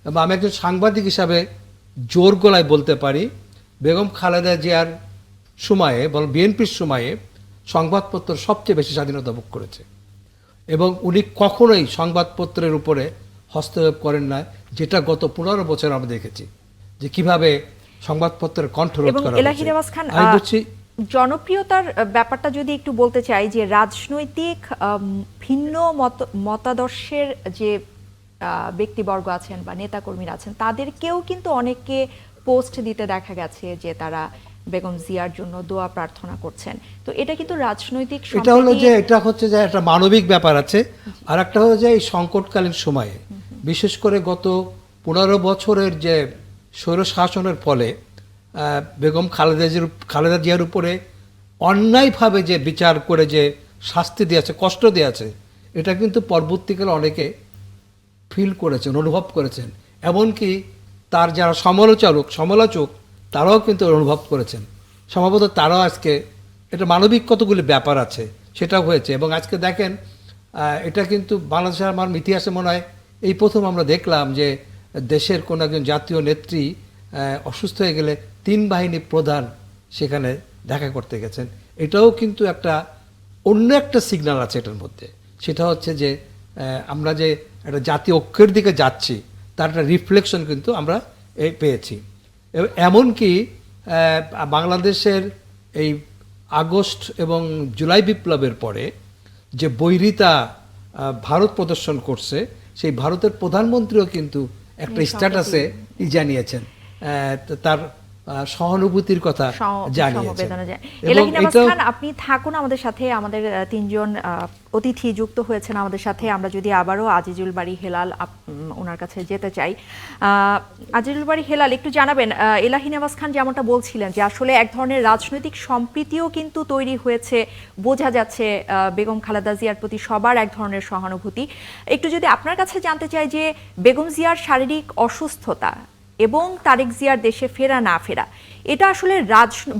এবং আমি একজন সাংবাদিক হিসাবে জোর গলায় বলতে পারি, বেগম খালেদা জিয়ার সময়ে বরং বিএনপির সময়ে সংবাদপত্র সবচেয়ে বেশি স্বাধীনতা ভোগ করেছে। এবং উনি কখনোই সংবাদপত্রের উপরে হস্তক্ষেপ করেন না, যেটা গত ১৫ বছর আমরা দেখেছি যে কিভাবে সংবাদপত্রের কণ্ঠরোধ করা হয়েছে। আমি বলছি জনপ্রিয়তার ব্যাপারটা যদি একটু বলতে চাই, যে রাজনৈতিক ভিন্ন মতাদর্শের যে ব্যক্তিবর্গ আছেন বা নেতাকর্মীরা আছেন, তাদেরকেও কিন্তু অনেককে পোস্ট দিতে দেখা গেছে যে তারা বেগম জিয়ার জন্য দোয়া প্রার্থনা করছেন। তো এটা কিন্তু রাজনৈতিক, এটা হলো যে এটা হচ্ছে যে একটা মানবিক ব্যাপার আছে। আর একটা হলো যে এই সংকটকালীন সময়ে, বিশেষ করে গত ১৫ বছরের যে স্বৈরশাসনের ফলে বেগম খালেদা জিয়ার উপরে অন্যায়ভাবে যে বিচার করে যে শাস্তি দিয়েছে, কষ্ট দিয়েছে, এটা কিন্তু পরবর্তীকালে অনেকে ফিল করেছেন, অনুভব করেছেন। এমনকি তার যারা সমালোচক তারাও কিন্তু অনুভব করেছেন। সম্ভবত তারাও আজকে এটা মানবিক কতগুলি ব্যাপার আছে সেটাও হয়েছে। এবং আজকে দেখেন, এটা কিন্তু বাংলাদেশের আমার ইতিহাসে মনে হয় এই প্রথম আমরা দেখলাম যে দেশের কোনো একজন জাতীয় নেত্রী অসুস্থ হয়ে গেলে ৩ বাহিনী প্রধান সেখানে দেখা করতে গেছেন। এটাও কিন্তু অন্য একটা সিগন্যাল আছে এটার মধ্যে। সেটা হচ্ছে যে আমরা যে একটা জাতীয় ঐক্যের দিকে যাচ্ছি, তার একটা রিফ্লেকশন কিন্তু আমরা পেয়েছি। এমনকি বাংলাদেশের এই আগস্ট এবং জুলাই বিপ্লবের পরে যে বৈরিতা ভারত প্রদর্শন করছে, সেই ভারতের প্রধানমন্ত্রীও কিন্তু একটা স্ট্যাটাসে জানিয়েছেন তার সহানুভূতির কথা জানিয়েছেন। সমবেদনা যায়। এবং এলাহি নামাজ এটাও খান, আপনি থাকুন আমাদের সাথে। আমাদের তিনজন অতিথি যুক্ত হয়েছেন আমাদের সাথে। আমরা যদি আবারও আজিজুল বাড়ি হেলাল ওনার কাছে যেতে চাই। আজিজুল বাড়ি হেলাল, একটু জানাবেন, এলাহি নামাজ খান যেমনটা বলছিলেন যে আসলে এক ধরনের রাজনৈতিক সম্প্রীতিও কিন্তু তৈরি হয়েছে, বোঝা যাচ্ছে বেগম খালেদা জিয়ার প্রতি সবার এক ধরনের সহানুভূতি। একটু যদি আপনার কাছে জানতে চাই যে বেগম জিয়ার শারীরিক অসুস্থতা এবং তারেক জিয়ার দেশে ফেরা না ফেরা, এটা আসলে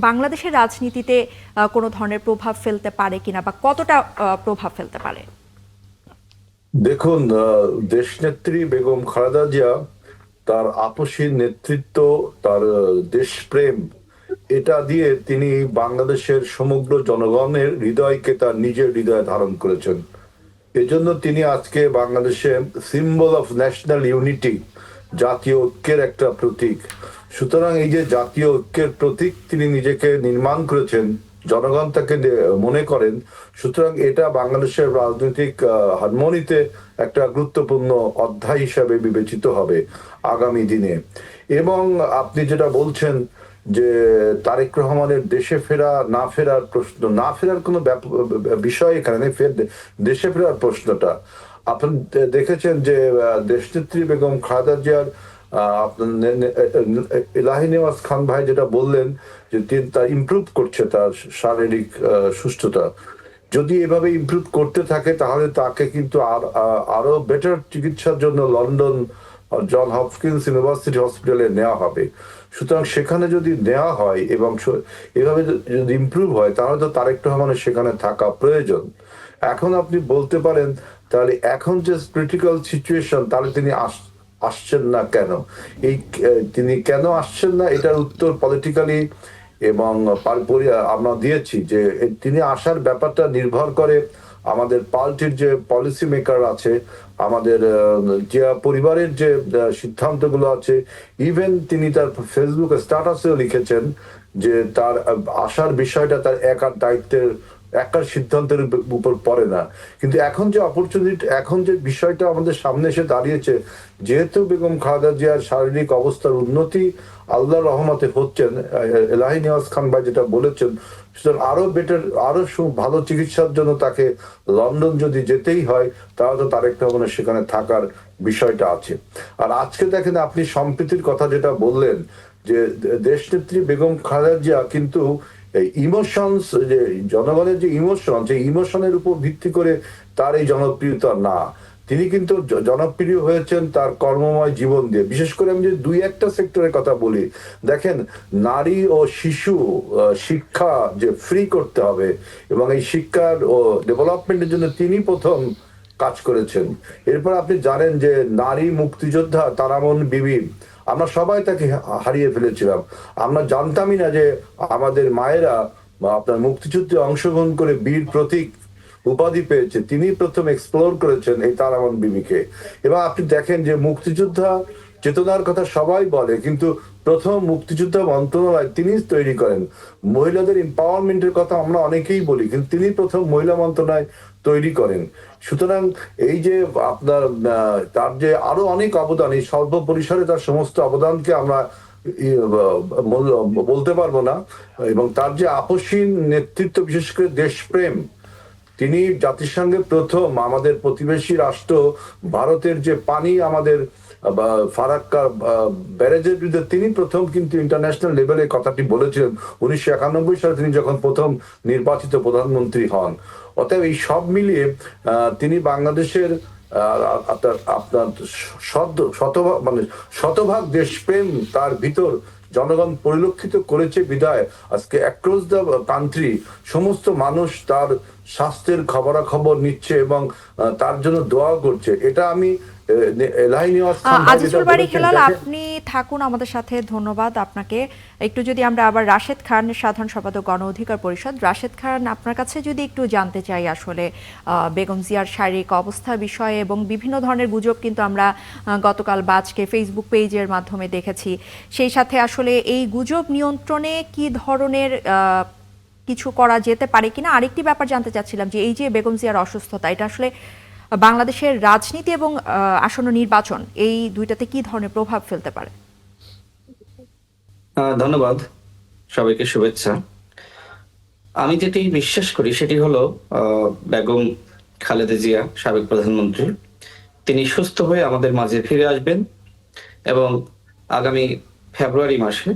বাংলাদেশের রাজনীতিতে কোনো ধরনের প্রভাব ফেলতে পারে কিনা, বা কতটা প্রভাব ফেলতে পারে? দেখুন, দেশনেত্রী বেগম খালেদা জিয়া তার আপসী নেতৃত্ব, তার দেশপ্রেম, এটা দিয়ে তিনি বাংলাদেশের সমগ্র জনগণের হৃদয়কে তার নিজের হৃদয়ে ধারণ করেছেন। এজন্য তিনি আজকে বাংলাদেশের সিম্বল অফ ন্যাশনাল ইউনিটি, জাতীয় ঐক্যের একটা প্রতীক। সুতরাং এই যে জাতীয় ঐক্যের প্রতীক তিনি নিজেকে নির্মাণ করেছেন, জনগণ তাকে মনে করেন, সুতরাং এটা বাংলাদেশের রাজনৈতিক হারমোনিতে একটা গুরুত্বপূর্ণ অধ্যায় হিসাবে বিবেচিত হবে আগামী দিনে। এবং আপনি যেটা বলছেন যে তারেক রহমানের দেশে ফেরা না ফেরার প্রশ্ন, না ফেরার কোনো বিষয় এখানে নেই, দেশে ফেরার প্রশ্নটা আপনি দেখেছেন যে দেশনেত্রী বেগম খালেদা জিয়ার এলাহি নেওয়াজ খান ভাই যেটা বললেন যে তিনি তার ইমপ্রুভ করছে তার শারীরিক সুস্থতা। যদি এভাবে ইমপ্রুভ করতে থাকে তাহলে তাকে কিন্তু আরো বেটার চিকিৎসার জন্য লন্ডন জন হপকিন্স ইউনিভার্সিটি হসপিটালে নেওয়া হবে। সুতরাং সেখানে যদি নেওয়া হয় এবং এভাবে যদি ইমপ্রুভ হয় তাহলে তো তারেক রহমানের সেখানে থাকা প্রয়োজন। এখন আপনি বলতে পারেন তাহলে এখন যে ক্রিটিক্যাল সিচুয়েশন, তাহলে তিনি আসছেন না কেন? এই তিনি কেন আসছেন না এটার উত্তর পলিটিক্যালি এবং আমরা দিয়েছি যে তিনি আসার ব্যাপারটা নির্ভর করে আমাদের পার্টির যে পলিসি মেকার আছে, আমাদের যে পরিবারের যে সিদ্ধান্তগুলো আছে। ইভেন তিনি তার ফেসবুক স্ট্যাটাসেও লিখেছেন যে তার আসার বিষয়টা তার একার দায়িত্বের, একার সিদ্ধান্তের উপর পড়ে না। কিন্তু এখন যে অপরচুনিটি, এখন যে বিষয়টা আমাদের সামনে এসে দাঁড়িয়েছে, যেহেতু বেগম খালেদা জিয়ার শারীরিক অবস্থার উন্নতি আল্লাহর রহমতে হচ্ছেন, এলাহি নিয়াজ খান ভাই যেটা বলেছেন, সুতরাং আরো বেটার, আরো ভালো চিকিৎসার জন্য তাকে লন্ডন যদি যেতেই হয় তাহলে তো তারেক রহমানের সেখানে থাকার বিষয়টা আছে। আর আজকে দেখেন আপনি সম্প্রীতির কথা যেটা বললেন যে দেশনেত্রী বেগম খালেদা জিয়া কিন্তু ইমোশনস, যে জনগণের যে ইমোশন, সেই ইমোশনের উপর ভিত্তি করে তার এই জনপ্রিয়তা না। তিনি কিন্তু জনপ্রিয় হয়েছেন তার কর্মময় জীবন দিয়ে। বিশেষ করে আমি যদি দুই একটা সেক্টরের কথা বলি, দেখেন নারী ও শিশু শিক্ষা যে ফ্রি করতে হবে এবং এই শিক্ষার ও ডেভেলপমেন্টের জন্য তিনি প্রথম কাজ করেছেন। এরপর আপনি জানেন যে নারী মুক্তিযোদ্ধা তারামন বিবি, আমরা সবাই তাকে হারিয়ে ফেলেছিলাম। আমরা জানতামই না যে আমাদের মায়েরা আপনার মুক্তিযুদ্ধে অংশগ্রহণ করে বীর প্রতীক উপাধি পেয়েছে। তিনি প্রথম এক্সপ্লোর করেছেন এই তারামন বিবিকে। এবং আপনি দেখেন যে মুক্তিযোদ্ধা চেতনার কথা সবাই বলে, কিন্তু প্রথম মুক্তিযোদ্ধা মন্ত্রণালয় তিনি তৈরি করেন। মহিলাদের এম্পাওয়ারমেন্টের কথা আমরা অনেকেই বলি, কিন্তু তিনি প্রথম মহিলা মন্ত্রণালয় তৈরি করেন। সুতরাং এই যে আপনার তার যে আরো অনেক অবদান, এই স্বল্প পরিসরে তার সমস্ত অবদানকে আমরা বলতে পারবো না। এবং তার যে আপসীন নেতৃত্ব, বিশেষ করে দেশপ্রেম, তিনি জাতিসংঘে প্রথম আমাদের প্রতিবেশী রাষ্ট্র ভারতের যে পানি আমাদের ফারাক্কা ব্যারেজের বিরুদ্ধে তিনি প্রথম কিন্তু ইন্টারন্যাশনাল লেভেলে কথাটি বলেছিলেন 1991 সালে তিনি যখন প্রথম নির্বাচিত প্রধানমন্ত্রী হন। অতএব এই সব মিলিয়ে তিনি বাংলাদেশের আপনার শতভাগ দেশপ্রেম তার ভিতর জনগণ পরিলক্ষিত করেছে বিধায় আজকে অ্যাক্রস দ্য কান্ট্রি সমস্ত মানুষ তার স্বাস্থ্যের খবরাখবর নিচ্ছে এবং তার জন্য দোয়া করছে। এটা আমি আজিজুল বাড়ি হেলাল, আপনি থাকুন আমাদের সাথে। ধন্যবাদ আপনাকে। একটু যদি আমরা আবার রাশেদ খান, সাধারণ সম্পাদক গণ অধিকার পরিষদ, রাশেদ খান আপনার কাছে যদি একটু জানতে চাই আসলে বেগম জিয়ার শারীরিক অবস্থা বিষয়ে, এবং বিভিন্ন ধরনের গুজব কিন্তু আমরা গতকাল বা আজকে ফেসবুক পেজের মাধ্যমে দেখেছি। সেই সাথে আসলে এই গুজব নিয়ন্ত্রণে কি ধরনের কিছু করা যেতে পারে কিনা। আরেকটি ব্যাপার জানতে চাচ্ছিলাম যে এই যে বেগম জিয়ার অসুস্থতা, এটা আসলে বাংলাদেশের রাজনীতি এবং আসন্ন নির্বাচন, এই দুইটাতে কি ধরনের প্রভাব ফেলতে পারে? ধন্যবাদ, সবাইকে শুভেচ্ছা। আমি যেটি বিশ্বাস করি সেটি হলো বেগম খালেদা জিয়া, সাবেক প্রধানমন্ত্রী, তিনি সুস্থ হয়ে আমাদের মাঝে ফিরে আসবেন এবং আগামী ফেব্রুয়ারি মাসে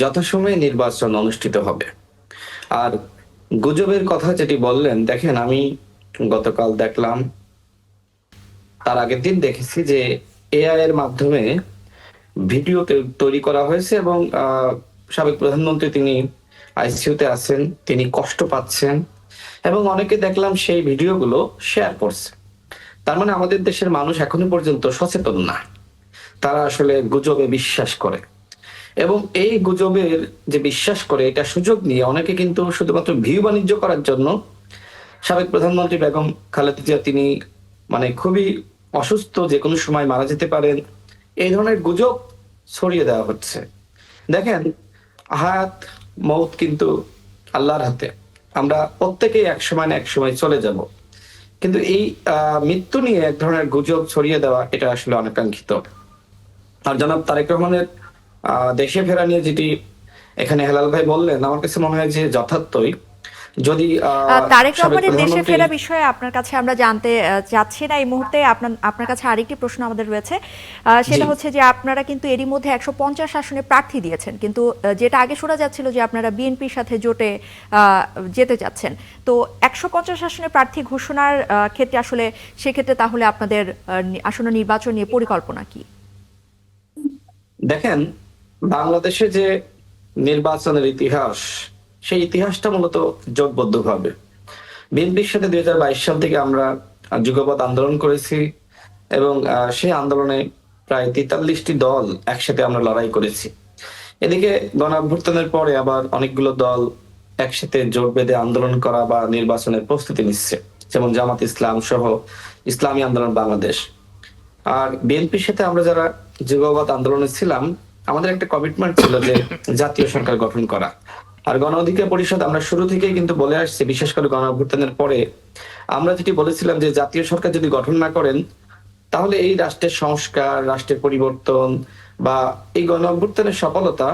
যথাসময়ে নির্বাচন অনুষ্ঠিত হবে। আর গুজবের কথা যেটি বললেন, দেখেন আমি গতকাল দেখলাম, তার আগের দিন দেখেছি যে এআই এর মাধ্যমে ভিডিও তৈরি করা হয়েছে এবং সাবেক প্রধানমন্ত্রী তিনি আইসিইউতে আছেন, তিনি কষ্ট পাচ্ছেন এবং অনেকে দেখলাম সেই ভিডিওগুলো শেয়ার করছে। তার মানে আমাদের দেশের মানুষ এখনো পর্যন্ত সচেতন না, তারা আসলে গুজবে বিশ্বাস করে এবং এই গুজবের যে বিশ্বাস করে এটা সুযোগ নিয়ে অনেকে কিন্তু শুধুমাত্র ভিউ বাণিজ্য করার জন্য সাবেক প্রধানমন্ত্রী বেগম খালেদা জিয়া তিনি মানে খুবই অসুস্থ, যে কোনো সময় মারা যেতে পারেন, এই ধরনের গুজব ছড়িয়ে দেওয়া হচ্ছে। দেখেন, হায়াত মৌত কিন্তু আল্লাহর হাতে, আমরা প্রত্যেকেই এক সময় না এক সময় চলে যাব, কিন্তু এই মৃত্যু নিয়ে এক ধরনের গুজব ছড়িয়ে দেওয়া এটা আসলে অনাকাঙ্ক্ষিত। আর জনাব তারেক রহমানের দেশে ফেরা নিয়ে যেটি এখানে হেলাল ভাই বললেন, আমার কাছে মনে হয় যে যথার্থই। যদি তারেক রহমানের দেশে ফেরা বিষয়ে আপনার কাছে আমরা জানতে চাচ্ছি না এই মুহূর্তে। আপনার কাছে আরেকটি প্রশ্ন আমাদের রয়েছে, সেটা হচ্ছে যে আপনারা কিন্তু এরই মধ্যে 150 আসনে প্রার্থী দিয়েছেন, কিন্তু যেটা আগে শোনা যাচ্ছিল যে আপনারা বিএনপির সাথে জোটে যেতে যাচ্ছেন। তো 150 আসনে প্রার্থী ঘোষণার ক্ষেত্রে আসলে সেক্ষেত্রে তাহলে আপনাদের আসন্ন নির্বাচন নিয়ে পরিকল্পনা কি? দেখেন, বাংলাদেশে যে নির্বাচনের ইতিহাস, সেই ইতিহাসটা মূলত জোটবদ্ধভাবে বিএনপির সাথে 2022 সাল থেকে আমরা যুগপৎ আন্দোলন করেছি এবং সেই আন্দোলনে প্রায় 43টি দল একসাথে আমরা লড়াই করেছি। এদিকে গণঅভ্যুত্থানের পরে আবার অনেকগুলো দল একসাথে জোট বেঁধে আন্দোলন করা বা নির্বাচনের প্রস্তুতি নিচ্ছে, যেমন জামাত ইসলাম সহ ইসলামী আন্দোলন বাংলাদেশ। আর বিএনপির সাথে আমরা যারা যুগপৎ আন্দোলনে ছিলাম, আমাদের একটা কমিটমেন্ট ছিল যে জাতীয় সরকার গঠন করা। আর গণ অধিকার পরিষদ আমরা শুরু থেকেই কিন্তু বলে আসছি, বিশেষ করে গণ অভ্যুত্থানের পরে আমরা যেটি বলেছিলাম যে জাতীয় সরকার যদি গঠন না করেন তাহলে এই রাষ্ট্রের সংস্কার, রাষ্ট্রের পরিবর্তন বা এই গণ অভ্যুত্থানের সফলতা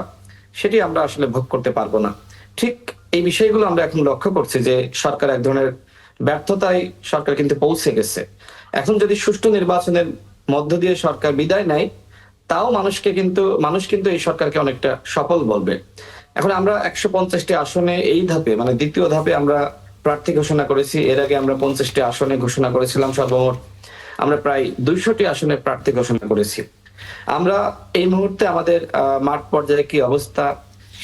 সেটি আমরা আসলে ভোগ করতে পারবো না। ঠিক এই বিষয়গুলো আমরা এখন লক্ষ্য করছি যে সরকার এক ধরনের ব্যর্থতায় সরকার কিন্তু পৌঁছে গেছে। এখন যদি সুষ্ঠু নির্বাচনের মধ্য দিয়ে সরকার বিদায় নেয়, তাও মানুষ কিন্তু এই সরকারকে অনেকটা সফল বলবে। এখন আমরা 150টি আসনে এই ধাপে মানে দ্বিতীয় ধাপে আমরা প্রার্থী ঘোষণা করেছি। এর আগে আমরা 50টি আসনে ঘোষণা করেছিলাম। সর্বমোট আমরা প্রায় 200টি আসনে প্রার্থী ঘোষণা করেছি। আমরা এই মুহূর্তে আমাদের মাঠ পর্যায়ে কি অবস্থা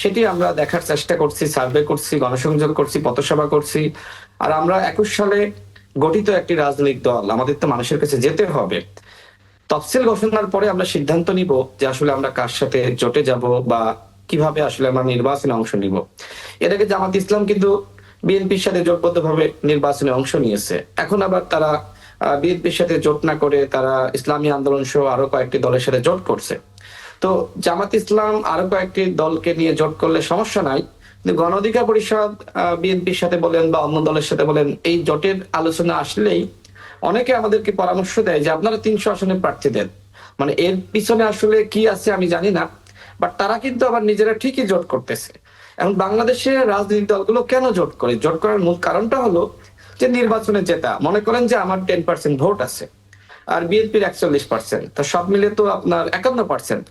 সেটি আমরা দেখার চেষ্টা করছি, সার্ভে করছি, গণসংযোগ করছি, পথসভা করছি। আর আমরা 21 সালে গঠিত একটি রাজনৈতিক দল, আমাদের তো মানুষের কাছে যেতে হবে। তফসিল ঘোষণার পরে আমরা সিদ্ধান্ত নিব যে আসলে আমরা কার সাথে জোটে যাব বা কিভাবে আসলে আমরা নির্বাচনে অংশ নিব। এর আগে জামাত ইসলাম কিন্তু বিএনপির সাথে জোটবদ্ধভাবে নির্বাচনে অংশ নিয়েছে। এখন আবার তারা বিএনপির সাথে জোট না করে তারা ইসলামী আন্দোলন সহ আরো কয়েকটি দলের সাথে জোট করছে। তো জামাত ইসলাম আরো কয়েকটি দলকে নিয়ে জোট করলে সমস্যা নাই, কিন্তু গণ অধিকার পরিষদ বিএনপির সাথে বলেন বা অন্য দলের সাথে বলেন, এই জোটের আলোচনা আসলেই অনেকে আমাদেরকে পরামর্শ দেয় যে আপনারা 300 আসনে প্রার্থী দেন। মানে এর পিছনে আসলে কি আছে আমি জানি না, বাট তারা কিন্তু আবার নিজেরা ঠিকই জোট করতেছে। এখন বাংলাদেশের রাজনৈতিক দলগুলো কেন জোট করে? জোট করার মূল কারণটা হলো যে নির্বাচনে জেতা। মনে করেন যে আমার 10% ভোট আছে আর বিএনপির 41%, তো সব মিলে তো আপনার 51%।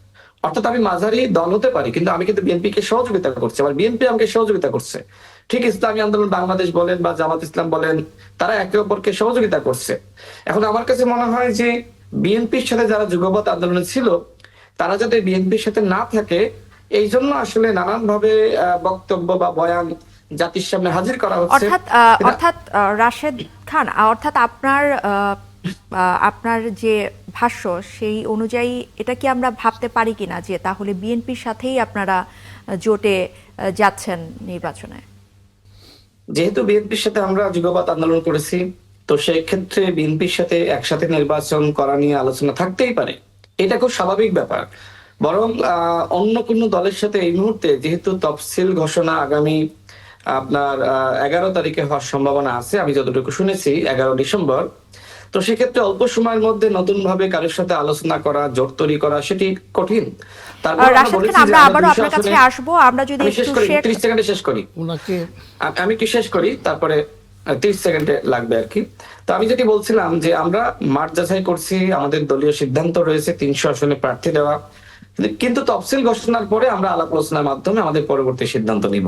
অর্থাৎ আমি মাঝারি দল হতে পারি, কিন্তু আমি কিন্তু বিএনপি কে সহযোগিতা করছি, আবার বিএনপি আমাকে সহযোগিতা করছে। ঠিক ইসলামী আন্দোলন বাংলাদেশ বলেন বা জামাত ইসলাম বলেন, তারা একে অপরকে সহযোগিতা করছে। এখন আমার কাছে মনে হয় যে বিএনপির সাথে যারা যুগপৎ আন্দোলনে ছিল তারা যাতে বিএনপির সাথে না থাকে, এই জন্য আসলে নানান ভাবে বক্তব্য বা বয়ান জাতির সামনে হাজির করা হচ্ছে। অর্থাৎ রাশেদ খান, অর্থাৎ আপনার যে ভাষ্য সেই অনুযায়ী এটা কি আমরা ভাবতে পারি কিনা যে তাহলে বিএনপির সাথেই আপনারা জোটে যাচ্ছেন নির্বাচনে? যেহেতু বিএনপির সাথে আমরা যুগপৎ আন্দোলন করেছি, তো সেই ক্ষেত্রে বিএনপির সাথে একসাথে নির্বাচন করা নিয়ে আলোচনা থাকতেই পারে, এটা খুব স্বাভাবিক ব্যাপার। বরং অন্য কোনো দলের সাথে এই মুহূর্তে যেহেতু তফসিল ঘোষণা আগামী আপনার 11 তারিখে হওয়ার সম্ভাবনা আছে, আমি যতটুকু শুনেছি 11 ডিসেম্বর, তো সেক্ষেত্রে অল্প সময়ের মধ্যে নতুন ভাবে কারোর সাথে আলোচনা করা, জোট তৈরি করা সেটি কঠিন। তারপর আমরা রাশেদ বলেছি খান, যে আমরা আমরা আবারও 200 আপনার কাছে আসনে- আসবো। আমরা যদি আমি শেষ একটু করি, শেখ 30 সেকেন্ডে শেষ করি। ওনাকে আমি একটু শেষ করি, তারপরে 30 সেকেন্ডে লাগবে আর কি। তো আমি যেটি বলছিলাম যে আমরা মাঠ যাচাই করছি, আমাদের দলীয় সিদ্ধান্ত রয়েছে 300 আসনে প্রার্থী দেওয়া, কিন্তু তফসিল ঘোষণার পরে আমরা আলাপ আলোচনার মাধ্যমে আমাদের পরবর্তী সিদ্ধান্ত নিব।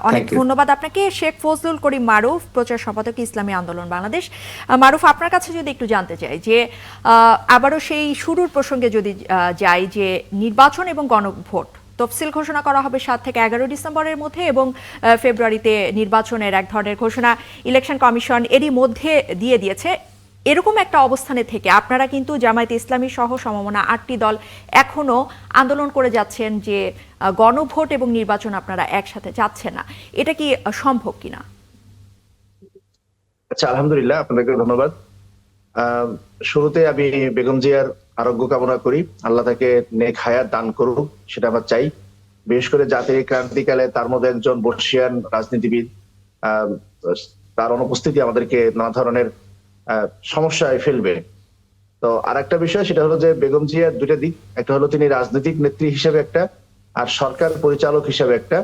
অনেক Thank you. ধন্যবাদ আপনাকে। শেখ ফজলুল করিম মারুফ, প্রচার সম্পাদক, ইসলামী আন্দোলন বাংলাদেশ। মারুফ, আপনার কাছে যদি একটু জানতে চাই যে আবারও সেই শুরুর প্রসঙ্গে যদি যাই, যে নির্বাচন এবং গণভোট তফসিল ঘোষণা করা হবে 7 থেকে 11 ডিসেম্বরের মধ্যে, এবং ফেব্রুয়ারিতে নির্বাচনের এক ধরনের ঘোষণা ইলেকশন কমিশন এরই মধ্যে দিয়ে দিয়েছে। এরকম একটা অবস্থানে থেকে আপনারা কিন্তু জামায়াতে ইসলামী সহ সমমনা 8টি দল এখনো আন্দোলন করে যাচ্ছেন যে গণভোট এবং নির্বাচন আপনারা একসাথে চাচ্ছেন না। এটা কি সম্ভব কিনা? আচ্ছা, আলহামদুলিল্লাহ, আপনাদেরকে ধন্যবাদ। শুরুতে আমি বেগম জিয়ার আরোগ্য কামনা করি, আল্লাহ তাকে নেক হায়াত দান করুক, সেটা আমরা চাই। বিশেষ করে জাতির এই ক্রান্তিকালে তার মধ্যে একজন বর্ষিয়ান রাজনীতিবিদ, তার অনুপস্থিতি আমাদেরকে নানা ধরনের সমস্যায় ফেলবে। তো আর একটা বিষয়, সেটা হলো যে বেগম জিয়ার দুইটা দিক, একটা হলো তিনি রাজনৈতিক নেত্রী হিসেবে একটা, আর সরকার পরিচালক হিসেবে একটা।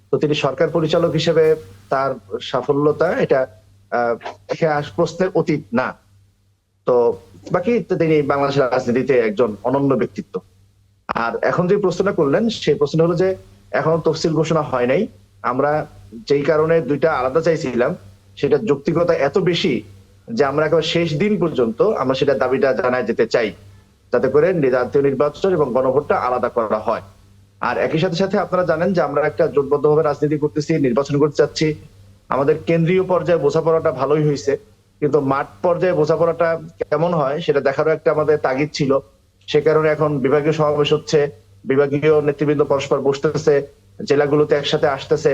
তো তিনি সরকার পরিচালক হিসেবে তার সাফল্যতা এটা প্রশ্নের অতীত না। তো বাকি তিনি বাংলাদেশের রাজনীতিতে একজন অনন্য ব্যক্তিত্ব। আর এখন যে প্রশ্নটা করলেন, সেই প্রশ্ন হলো যে এখনো তফসিল ঘোষণা হয় নাই। আমরা যেই কারণে দুইটা আলাদা চাইছিলাম, সেটা যৌক্তিকতা এত বেশি যে আমরা একেবারে শেষ দিন পর্যন্ত আমরা সেটা দাবিটা জানায় যেতে চাই, যাতে করে জাতীয় নির্বাচন এবং গণভোটটা আলাদা করা হয়। আর একই সাথে সাথে আপনারা জানেন যে আমরা একটা জোটবদ্ধভাবে রাজনীতি করতেছি, নির্বাচন করতে চাচ্ছি। আমাদের কেন্দ্রীয় পর্যায়ে বোঝাপড়াটা ভালোই হয়েছে, কিন্তু মাঠ পর্যায়ে বোঝাপড়াটা কেমন হয় সেটা দেখারও একটা আমাদের তাগিদ ছিল। সে কারণে এখন বিভাগীয় সমাবেশ হচ্ছে, বিভাগীয় নেতৃবৃন্দ পরস্পর বসতেছে, জেলাগুলোতে একসাথে আসতেছে।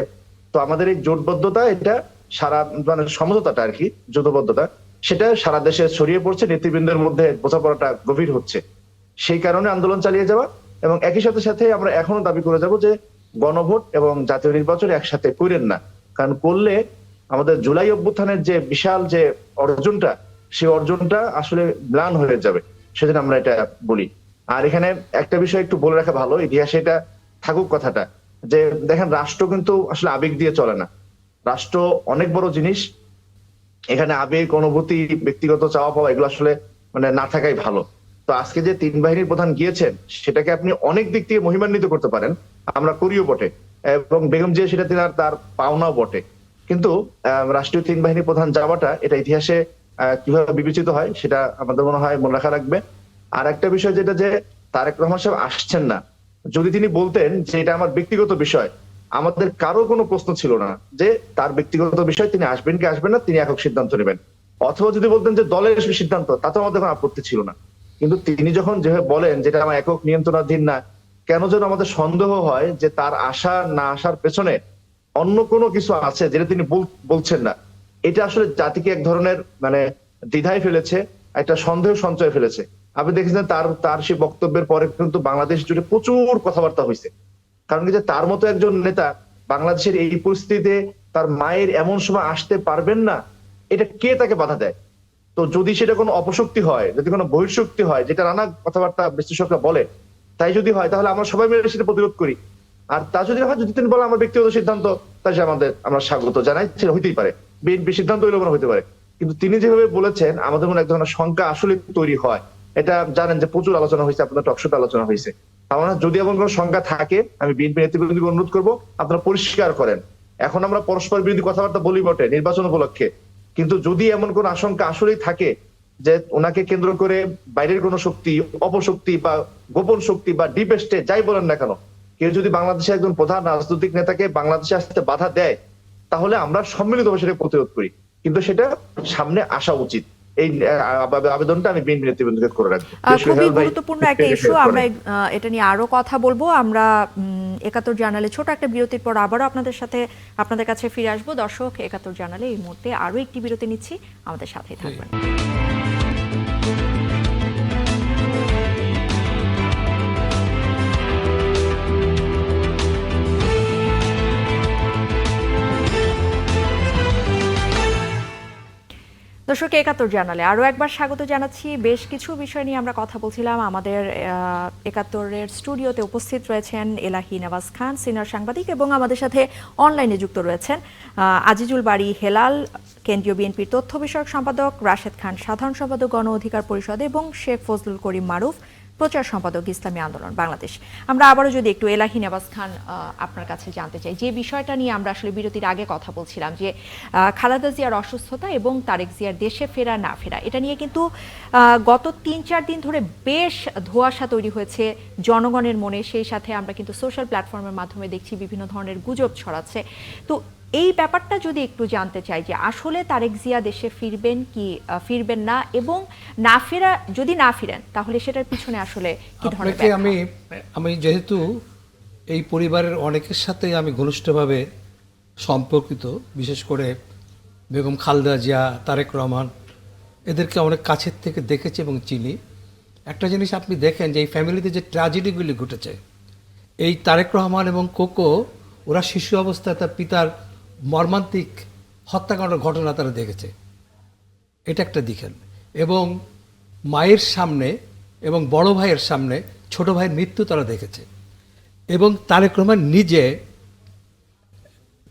তো আমাদের এই জোটবদ্ধতা, এটা সারা মানে সমঝোতাটা আর কি, জোটবদ্ধতা, সেটা সারা দেশে ছড়িয়ে পড়ছে, নেতৃবৃন্দের মধ্যে বোঝাপড়াটা গভীর হচ্ছে। সেই কারণে আন্দোলন চালিয়ে যাওয়া, এবং একই সাথে সাথে আমরা এখনো দাবি করে যাব যে গণভোট এবং জাতীয় নির্বাচন একসাথে করেন না, কারণ করলে আমাদের জুলাই অভ্যুত্থানের যে বিশাল যে অর্জনটা, সেই অর্জনটা আসলে ম্লান হয়ে যাবে। সেজন্য আমরা এটা বলি। আর এখানে একটা বিষয় একটু বলে রাখা ভালো, ইতিহাসে এটা থাকুক কথাটা, যে দেখেন রাষ্ট্র কিন্তু আসলে আবেগ দিয়ে চলে না। রাষ্ট্র অনেক বড় জিনিস, এখানে আবেগ, অনুভূতি, ব্যক্তিগত চাওয়া পাওয়া এগুলো আসলে মানে না থাকাই ভালো। তো আজকে যে 3 বাহিনীর প্রধান গিয়েছেন, সেটাকে আপনি অনেক দিক থেকে মহিমান্বিত করতে পারেন, আমরা করিও বটে, এবং বেগম জিয়া সেটা তার পাওনাও বটে। কিন্তু রাষ্ট্রীয় 3 বাহিনীর প্রধান যাওয়াটা, এটা ইতিহাসে কিভাবে বিবেচিত হয় সেটা আমাদের মনে হয় মনে রাখা রাখবে। আর একটা বিষয় যেটা, যে তারেক রহমান সাহেব আসছেন না, যদি তিনি বলতেন যে এটা আমার ব্যক্তিগত বিষয়, আমাদের কারো কোনো প্রশ্ন ছিল না যে তার ব্যক্তিগত বিষয়, তিনি আসবেন কি আসবেন না, তিনি একক সিদ্ধান্ত নেবেন। অথবা যদি বলতেন যে দলের সিদ্ধান্ত, তাতেও আমাদের কোনো আপত্তি ছিল না। কিন্তু তিনি যখন যেভাবে বলেন যেটা আমার একক নিয়ন্ত্রণাধীন না, কেন যেন আমাদের সন্দেহ হয় যে তার আসা না আসার পেছনে অন্য কোনো কিছু আছে যেটা তিনি বলছেন না। এটা আসলে জাতিকে এক ধরনের মানে দ্বিধায় ফেলেছে, একটা সন্দেহ সঞ্চয় ফেলেছে। আপনি দেখেছেন তার সেই বক্তব্যের পরে কিন্তু বাংলাদেশ জুড়ে প্রচুর কথাবার্তা হয়েছে। কারণ কি, যে তার মতো একজন নেতা বাংলাদেশের এই পরিস্থিতিতে তার মায়ের এমন সময় আসতে পারবেন না, এটা কে তাকে বাধা দেয়? তো যদি সেটা কোনো অপশক্তি হয়, যদি কোনো বহিঃশক্তি হয়, যেটা নানা কথাবার্তা বিশ্লেষকরা বলে, তাই যদি হয়, তাহলে আমরা সবাই মিলে সেটা প্রতিরোধ করি। আর তা যদি হয়, যদি তিনি বলেন আমার ব্যক্তিগত সিদ্ধান্ত, তাই আমরা স্বাগত জানাই, সেটা হইতেই পারে, বিএনপি সিদ্ধান্ত হইলেও হইতে পারে। কিন্তু তিনি যেভাবে বলেছেন, আমাদের মনে এক ধরনের শঙ্কা আসলে তৈরি হয়। এটা জানেন যে প্রচুর আলোচনা হয়েছে, আপনাদের টকশোতে আলোচনা হয়েছে। আমরা যদি এমন কোনো শঙ্কা থাকে, আমি বিএনপি নেতৃবৃন্দকে অনুরোধ করবো, আপনারা পরিষ্কার করেন। এখন আমরা পরস্পর বিরোধী কথাবার্তা বলি বটে নির্বাচন উপলক্ষে, কিন্তু যদি এমন কোন আশঙ্কা আসলেই থাকে যে ওনাকে কেন্দ্র করে বাইরের কোনো শক্তি, অপশক্তি বা গোপন শক্তি বা ডিপ স্টেট যাই বলেন না কেন, কেউ যদি বাংলাদেশে একজন প্রধান রাজনৈতিক নেতাকে বাংলাদেশে আসতে বাধা দেয়, তাহলে আমরা সম্মিলিতভাবে সেটা প্রতিরোধ করি। কিন্তু সেটা সামনে আসা উচিত। এই আবেদনটা আমি বিএনপি নেতৃবৃন্দকে করে রাখবো। খুবই গুরুত্বপূর্ণ একটা ইস্যু, আমরা এটা নিয়ে আরো কথা বলবো। আমরা ৭১ জার্নালে ছোট একটা বিরতির পর আবারও আপনাদের কাছে ফিরে আসবো। দর্শক, ৭১ জার্নালে এই মুহূর্তে আরো একটি বিরতি নিচ্ছি, আমাদের সাথেই থাকবেন। দর্শক, ৭১ জানালে আরও একবার স্বাগত জানাচ্ছি। বেশ কিছু বিষয় নিয়ে আমরা কথা বলছিলাম। আমাদের ৭১-এর স্টুডিওতে উপস্থিত রয়েছেন এলাহি নওয়াজ খান, সিনিয়র সাংবাদিক, এবং আমাদের সাথে অনলাইনে যুক্ত রয়েছেন আজিজুল বারী হেলাল, কেন্দ্রীয় বিএনপির তথ্য বিষয়ক সম্পাদক, রাশেদ খান, সাধারণ সম্পাদক গণ অধিকার পরিষদ, এবং শেখ ফজলুল করিম মারুফ, প্রচার সম্পাদক ইসলামী আন্দোলন বাংলাদেশ। আমরা আবারও যদি একটু এলাহি নওয়াজ খান আপনার কাছে জানতে চাই, যে বিষয়টা নিয়ে আমরা আসলে বিরতির আগে কথা বলছিলাম, যে খালেদা জিয়ার অসুস্থতা এবং তারেক জিয়ার দেশে ফেরা না ফেরা, এটা নিয়ে কিন্তু গত ৩-৪ দিন ধরে বেশ ধোঁয়াশা তৈরি হয়েছে জনগণের মনে। সেই সাথে আমরা কিন্তু সোশ্যাল প্ল্যাটফর্মের মাধ্যমে দেখছি বিভিন্ন ধরনের গুজব ছড়াচ্ছে। তো এই ব্যাপারটা যদি একটু জানতে চাই, যে আসলে তারেক জিয়া দেশে ফিরবেন কি ফিরবেন না, এবং না ফেরা, যদি না ফিরেন তাহলে সেটার পিছনে আসলে কি ধরনের আপনাকে আমি যেহেতু এই পরিবারের অনেকের সাথে আমি ঘনিষ্ঠভাবে সম্পর্কিত, বিশেষ করে বেগম খালেদা জিয়া, তারেক রহমান, এদেরকে অনেক কাছের থেকে দেখেছি এবং চিনি। একটা জিনিস আপনি দেখেন যে এই ফ্যামিলিতে যে ট্র্যাজেডিগুলি ঘটেছে, এই তারেক রহমান এবং কোকো, ওরা শিশু অবস্থায় তার পিতার মর্মান্তিক হত্যাকাণ্ডের ঘটনা তারা দেখেছে, এটা একটা দিকেন। এবং মায়ের সামনে এবং বড় ভাইয়ের সামনে ছোট ভাইয়ের মৃত্যু তারা দেখেছে। এবং তারেক রহমান নিজে,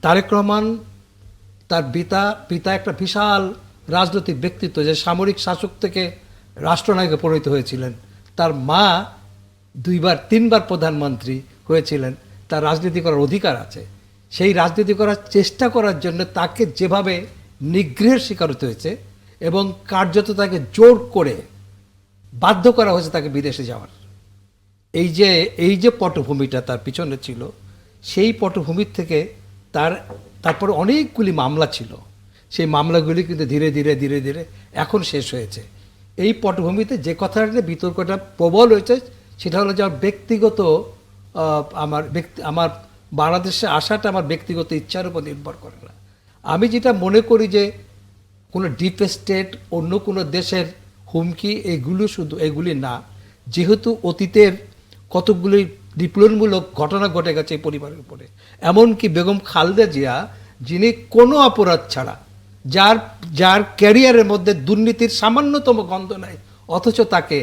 তারেক রহমান তার পিতা একটা বিশাল রাজনৈতিক ব্যক্তিত্ব, যে সামরিক শাসক থেকে রাষ্ট্রনায়কে পরিণত হয়েছিলেন। তার মা 2-3বার প্রধানমন্ত্রী হয়েছিলেন। তার রাজনীতি করার অধিকার আছে। সেই রাজনীতি করার চেষ্টা করার জন্য তাকে যেভাবে নিগ্রহের শিকার হতে হয়েছে, এবং কার্যত তাকে জোর করে বাধ্য করা হয়েছে তাকে বিদেশে যাওয়ার, এই যে পটভূমিটা তার পিছনে ছিল, সেই পটভূমির থেকে তারপরে অনেকগুলি মামলা ছিল। সেই মামলাগুলি কিন্তু ধীরে ধীরে এখন শেষ হয়েছে। এই পটভূমিতে যে কথাটা বিতর্কটা প্রবল হয়েছে, সেটা হলো যে আমার বাংলাদেশে আসাটা আমার ব্যক্তিগত ইচ্ছার উপর নির্ভর করে না। আমি যেটা মনে করি যে কোনো ডিপ স্টেট, অন্য কোনো দেশের হুমকি, এগুলি না। যেহেতু অতীতের কতকগুলি বিপ্লবমূলক ঘটনা ঘটে গেছে এই পরিবারের উপরে, এমনকি বেগম খালেদা জিয়া, যিনি কোনো অপরাধ ছাড়া, যার ক্যারিয়ারের মধ্যে দুর্নীতির সামান্যতম গন্ধ নাই, অথচ তাকে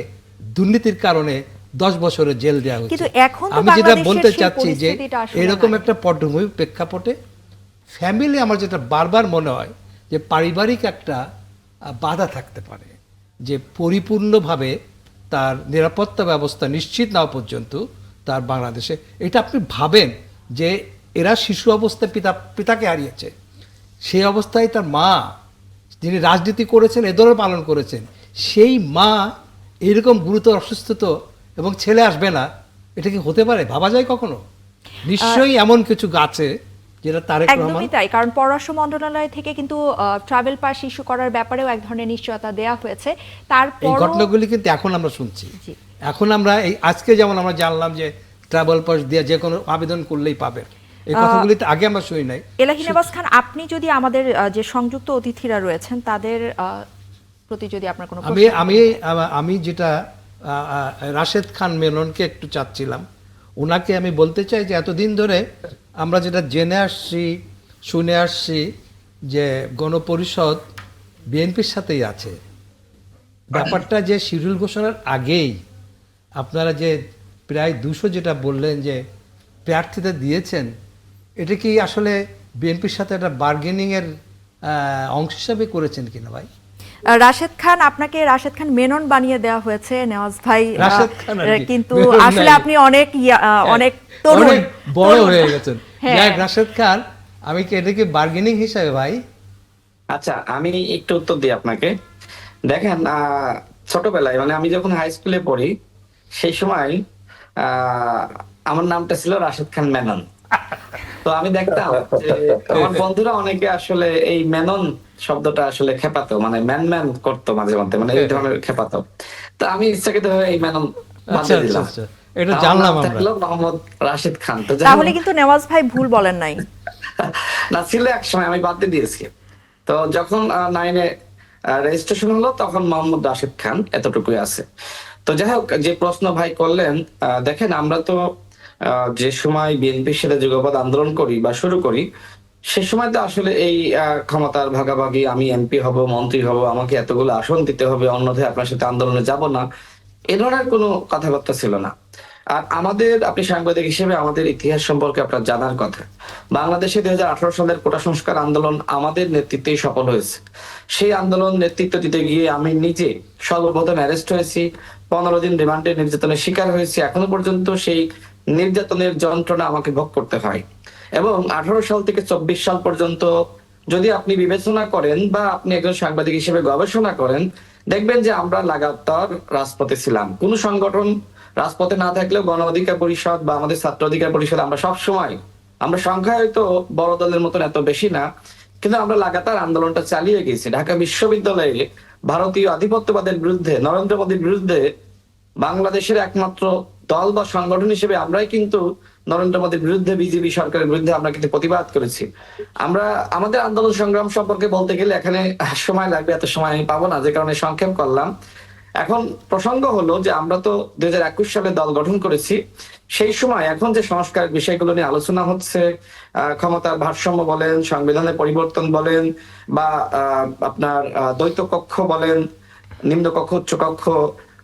দুর্নীতির কারণে 10 বছরের জেল দেওয়া হয়েছে। আমি যেটা বলতে চাচ্ছি যে এরকম একটা পটভূমি প্রেক্ষাপটে ফ্যামিলি, আমার যেটা বারবার মনে হয় যে পারিবারিক একটা বাধা থাকতে পারে, যে পরিপূর্ণভাবে তার নিরাপত্তা ব্যবস্থা নিশ্চিত না হওয়া পর্যন্ত তার বাংলাদেশে, এটা আপনি ভাবেন যে এরা শিশু অবস্থায় পিতাকে হারিয়েছে, সেই অবস্থায় তার মা, যিনি রাজনীতি করেছেন, এ দলের পালন করেছেন, সেই মা এরকম গুরুতর অসুস্থতা এবং ছেলে আসবে না, এটা কি হতে পারে? ভাবা যায় কখনো? নিশ্চয়ই এমন কিছু আছে যেটা তারেক রহমান। একদমই তাই, কারণ পররাষ্ট্র মন্ত্রণালয় থেকে কিন্তু ট্রাভেল পাস ইস্যু করার ব্যাপারেও এক ধরনের নিশ্চয়তা দেওয়া হয়েছে। এই ঘটনাগুলি কিন্তু এখন আমরা শুনছি। এখন আমরা আজকে যেমন আমরা জানলাম যে ট্রাভেল পাস দিয়ে যে কোনো আবেদন করলেই পাবে, এই কথাগুলি আগে আমরা শুনি নাই। এলাহি নওয়াজ খান, আপনি যদি আমাদের যে সংযুক্ত অতিথিরা রয়েছেন তাদের প্রতি যদি আপনার কোনো আমি যেটা রাশেদ খান মেননকে একটু চাচ্ছিলাম, ওনাকে আমি বলতে চাই যে এতদিন ধরে আমরা যেটা জেনে আসছি, শুনে আসছি, যে গণপরিষদ বিএনপির সাথেই আছে। ব্যাপারটা যে শিডিউল ঘোষণার আগেই আপনারা যে প্রায় 200 যেটা বললেন যে প্রার্থীতা দিয়েছেন, এটা কি আসলে বিএনপির সাথে একটা বার্গেনিংয়ের অংশ হিসাবে করেছেন কিনা ভাই? রাশেদ খান, আপনাকে রাশেদ খান মেনন বানিয়ে দেওয়া হয়েছে নেওয়াজ ভাই, কিন্তু আসলে আপনি অনেক তরুণ, বড় হয়ে গেছেন। রাশেদ খান, আমি কি এটা কি বার্গেনিং হিসাবে ভাই? আচ্ছা, আমি একটু উত্তর দিই আপনাকে। দেখেন, ছোটবেলায়, মানে আমি যখন হাই স্কুলে পড়ি, সেই সময় আমার নামটা ছিল রাশেদ খান মেনন। তো আমি দেখতাম যে আমার বন্ধুরা অনেকে আসলে এই মেনন শব্দটা আসলে খেপাতো, মানে ম্যান করতো মাঝে মধ্যে, মানে এই ধরনের খেপাতো। তো আমি ইচ্ছাকৃতভাবে এই মেনন বানিয়ে দিলাম। এটা জানলাম আমরা, মোহাম্মদ রাশেদ খান। তো তাহলে কিন্তু নেওয়াজ ভাই ভুল বলেন নাই। না, ছিল এক সময়, আমি বাদ দিয়ে দিয়েছি। তো যখন 9-এ রেজিস্ট্রেশন হলো, তখন মোহাম্মদ রাশেদ খান এতটুকুই আছে। তো যাই হোক, যে প্রশ্ন ভাই করলেন, দেখেন, আমরা তো যে সময় বিএনপির সাথে যুগপৎ আন্দোলন করি বা শুরু করি, সে সময় তো আসলে এই ক্ষমতার ভাগাভাগি, আমি এমপি হব, মন্ত্রী হব, আমাকে এতগুলো আসন দিতে হবে, অন্যথায় আপনার সাথে আন্দোলনে যাব না, এ ধরনের কোনো কথাবার্তা ছিল না। আর আমাদের, আপনি সাংবাদিক হিসেবে আমাদের ইতিহাস সম্পর্কে আপনার জানার কথা। বাংলাদেশে 2018 সালের কোটা সংস্কার আন্দোলন আমাদের নেতৃত্বেই সফল হয়েছে। সেই আন্দোলন নেতৃত্ব দিতে গিয়ে আমি নিজে সর্বপ্রথম অ্যারেস্ট হয়েছি, 15 দিন রিমান্ডে নির্যাতনের শিকার হয়েছি। এখনো পর্যন্ত সেই নির্যাতনের যন্ত্রণা আমাকে ভোগ করতে হয়। এবং 18 সাল থেকে 24 সাল পর্যন্ত যদি আপনি বিবেচনা করেন বা আপনি একজন সাংবাদিক হিসেবে গবেষণা করেন, দেখবেন যে আমরা লাগাতার রাজপথে ছিলাম। কোন সংগঠন রাজপথে না থাকলেও গণ অধিকার পরিষদ বা আমাদের ছাত্র অধিকার পরিষদ, আমরা সবসময়, আমরা সংখ্যায় হয়তো বড় দলের মতন এত বেশি না, কিন্তু আমরা লাগাতার আন্দোলনটা চালিয়ে গেছি। ঢাকা বিশ্ববিদ্যালয়ে ভারতীয় আধিপত্যবাদের বিরুদ্ধে, নরেন্দ্র মোদীর বিরুদ্ধে বাংলাদেশের একমাত্র দল বা সংগঠন হিসেবে আমরাই কিন্তু নরেন্দ্র মোদীর বিরুদ্ধে, বিজেপি সরকারের বিরুদ্ধে আমরা কিন্তু প্রতিবাদ করেছি। আমরা আমাদের আন্দোলন সংগ্রাম সম্পর্কে বলতে গেলে এখানে সময় লাগবে, এত সময় আমি পাবো না, যে কারণে সংক্ষেপ করলাম। এখন প্রসঙ্গ হলো যে আমরা তো 2021 সালে দল গঠন করেছি। সেই সময় এখন যে সংস্কার বিষয়গুলো নিয়ে আলোচনা হচ্ছে, ক্ষমতার ভারসাম্য বলেন, সংবিধানের পরিবর্তন বলেন, বা আপনার দ্বৈত কক্ষ বলেন, নিম্ন কক্ষ, উচ্চ কক্ষ,